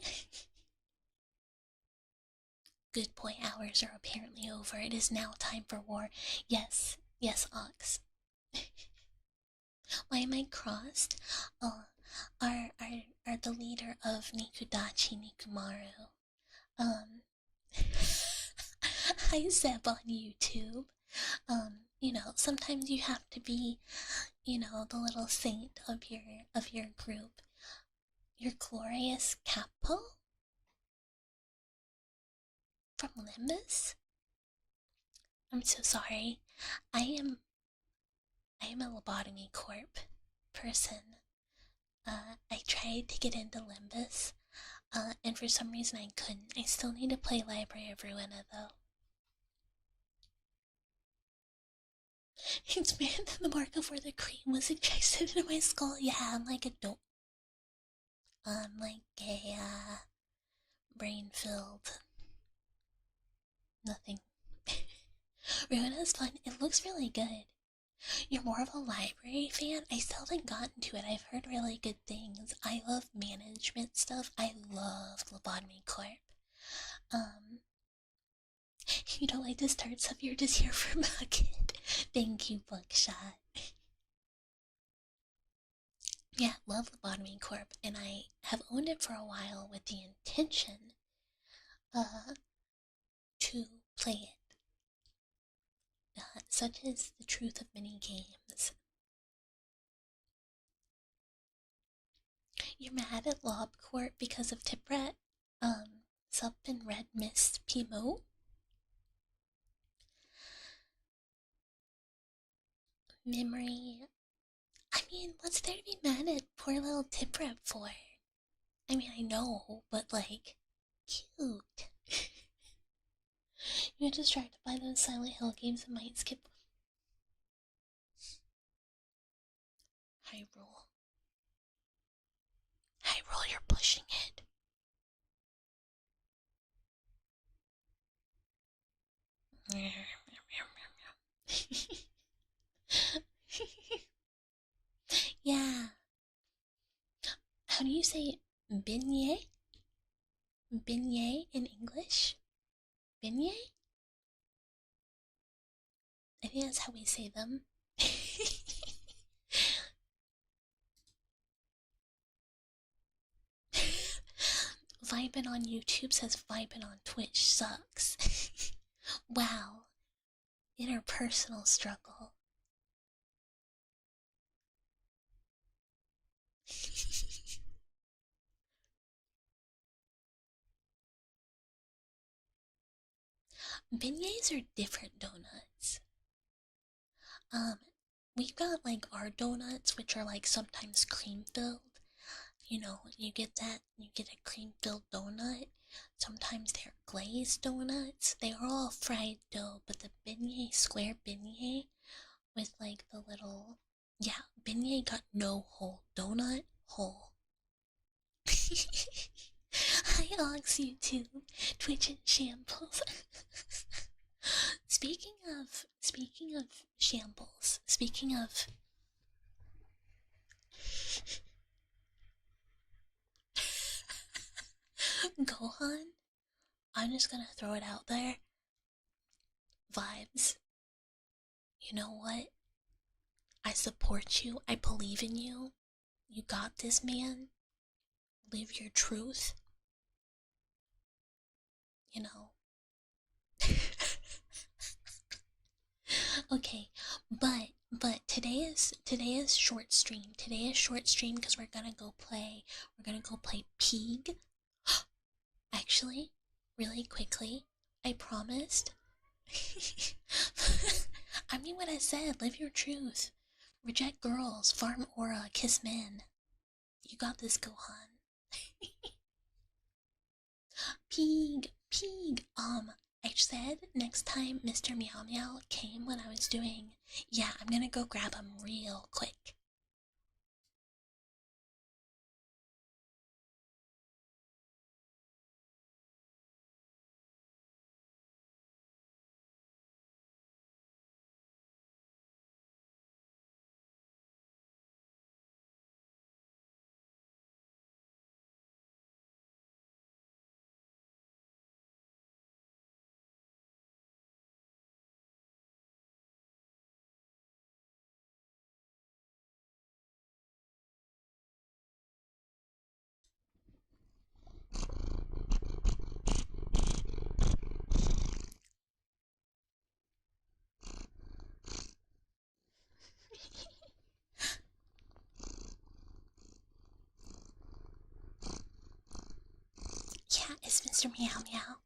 Speaker 1: Good boy hours are apparently over. It is now time for war. Yes, Ox. Why am I crossed? Oh, are the leader of Nikudachi Nikumaru. I Zeb on YouTube. Sometimes you have to be, the little saint of your group. Your glorious capo? From Limbus? I'm so sorry. I am a lobotomy corp person. I tried to get into Limbus, and for some reason I couldn't. I still need to play Library of Ruina though. It's weird that the mark of where the cream was injected into my skull. Yeah, I'm like a brain-filled nothing. Ruina's fun. It looks really good. You're more of a library fan? I still haven't gotten to it. I've heard really good things. I love management stuff. I love Lobotomy Corp. You don't like to start stuff, you're just here for Bucket. Thank you, Buckshot. Yeah, love Lobotomy Corp, and I have owned it for a while with the intention to play it. Such is the truth of many games. You're mad at Lobcourt because of Tipret? Sup and Red Mist Pimo? Memory. I mean, what's there to be mad at poor little Tipret for? I mean, I know, but like, cute. You just tried to buy those Silent Hill games and might skip. Hyrule. Hyrule, you're pushing it. Yeah. How do you say beignet? Beignet in English? Beignet? I think that's how we say them. Vibin' on YouTube says vibin' on Twitch sucks. Wow. Interpersonal struggle. Beignets are different donuts. We've got like our donuts, which are like sometimes cream filled. You know, you get a cream filled donut. Sometimes they're glazed donuts. They are all fried dough, but the beignet, square beignet, with like the little. Yeah, beignet got no hole. Donut, hole. Hi, Ox YouTube, Twitch and Shambles. Speaking of shambles, speaking of Gohan, I'm just gonna throw it out there. Vibes. You know what? I support you. I believe in you. You got this, man. Live your truth. You know. Okay, but today is short stream. Today is short stream because we're gonna go play Pig. Actually, really quickly, I promised. I mean what I said, live your truth. Reject girls, farm aura, kiss men. You got this, Gohan. Pig. I said next time Mr. Meow Meow came when I was doing. Yeah, I'm gonna go grab him real quick. Yeah, it's Mr. Meow Meow.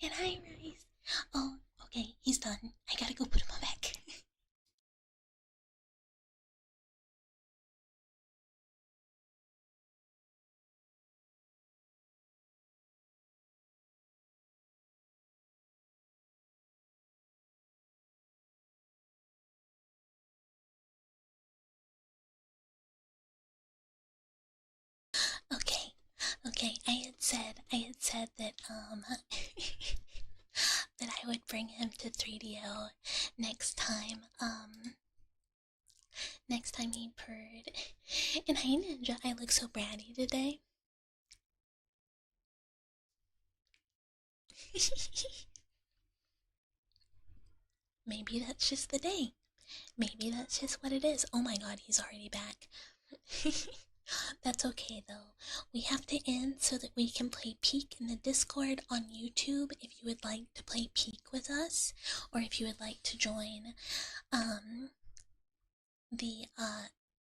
Speaker 1: And hi, Rice. Oh, okay, he's done. I gotta go put him on back. Okay, I had said that that I would bring him to 3DO next time. Next time he purred. And hi, Ninja, I look so bratty today. Maybe that's just the day. Maybe that's just what it is. Oh my god, he's already back. That's okay though. We have to end so that we can play Peek in the Discord on YouTube if you would like to play Peek with us, or if you would like to join um the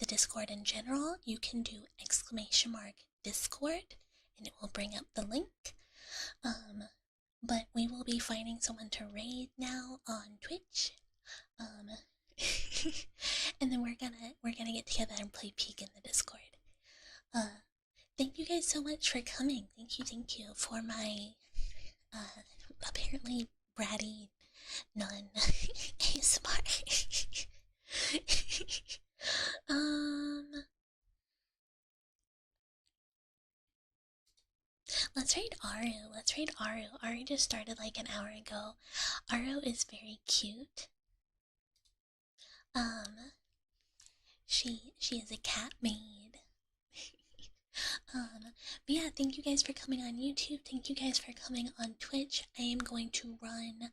Speaker 1: Discord in general, you can do !Discord and it will bring up the link. But we will be finding someone to raid now on Twitch. And then we're gonna get together and play Peek in the Discord. Thank you guys so much for coming. Thank you for my apparently bratty nun ASMR. Let's raid Aru. Let's raid Aru. Aru just started like an hour ago. Aru is very cute. She is a cat maid. But yeah, thank you guys for coming on YouTube. Thank you guys for coming on Twitch. I am going to run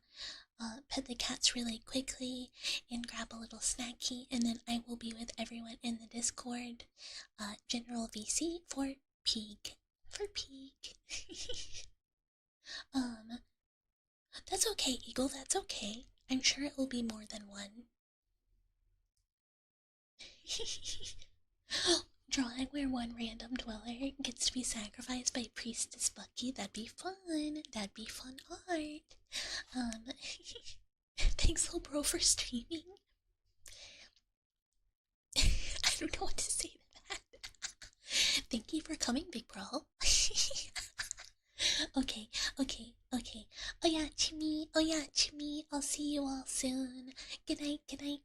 Speaker 1: pet the cats really quickly and grab a little snacky, and then I will be with everyone in the Discord. General VC for Peek. For Peek. That's okay, Eagle, that's okay. I'm sure it will be more than one. Drawing where one random dweller gets to be sacrificed by Priestess Bucky. That'd be fun. That'd be fun art. Thanks, little bro, for streaming. I don't know what to say to that. Thank you for coming, big bro. Okay. Oh yeah, Chimmy. I'll see you all soon. Good night.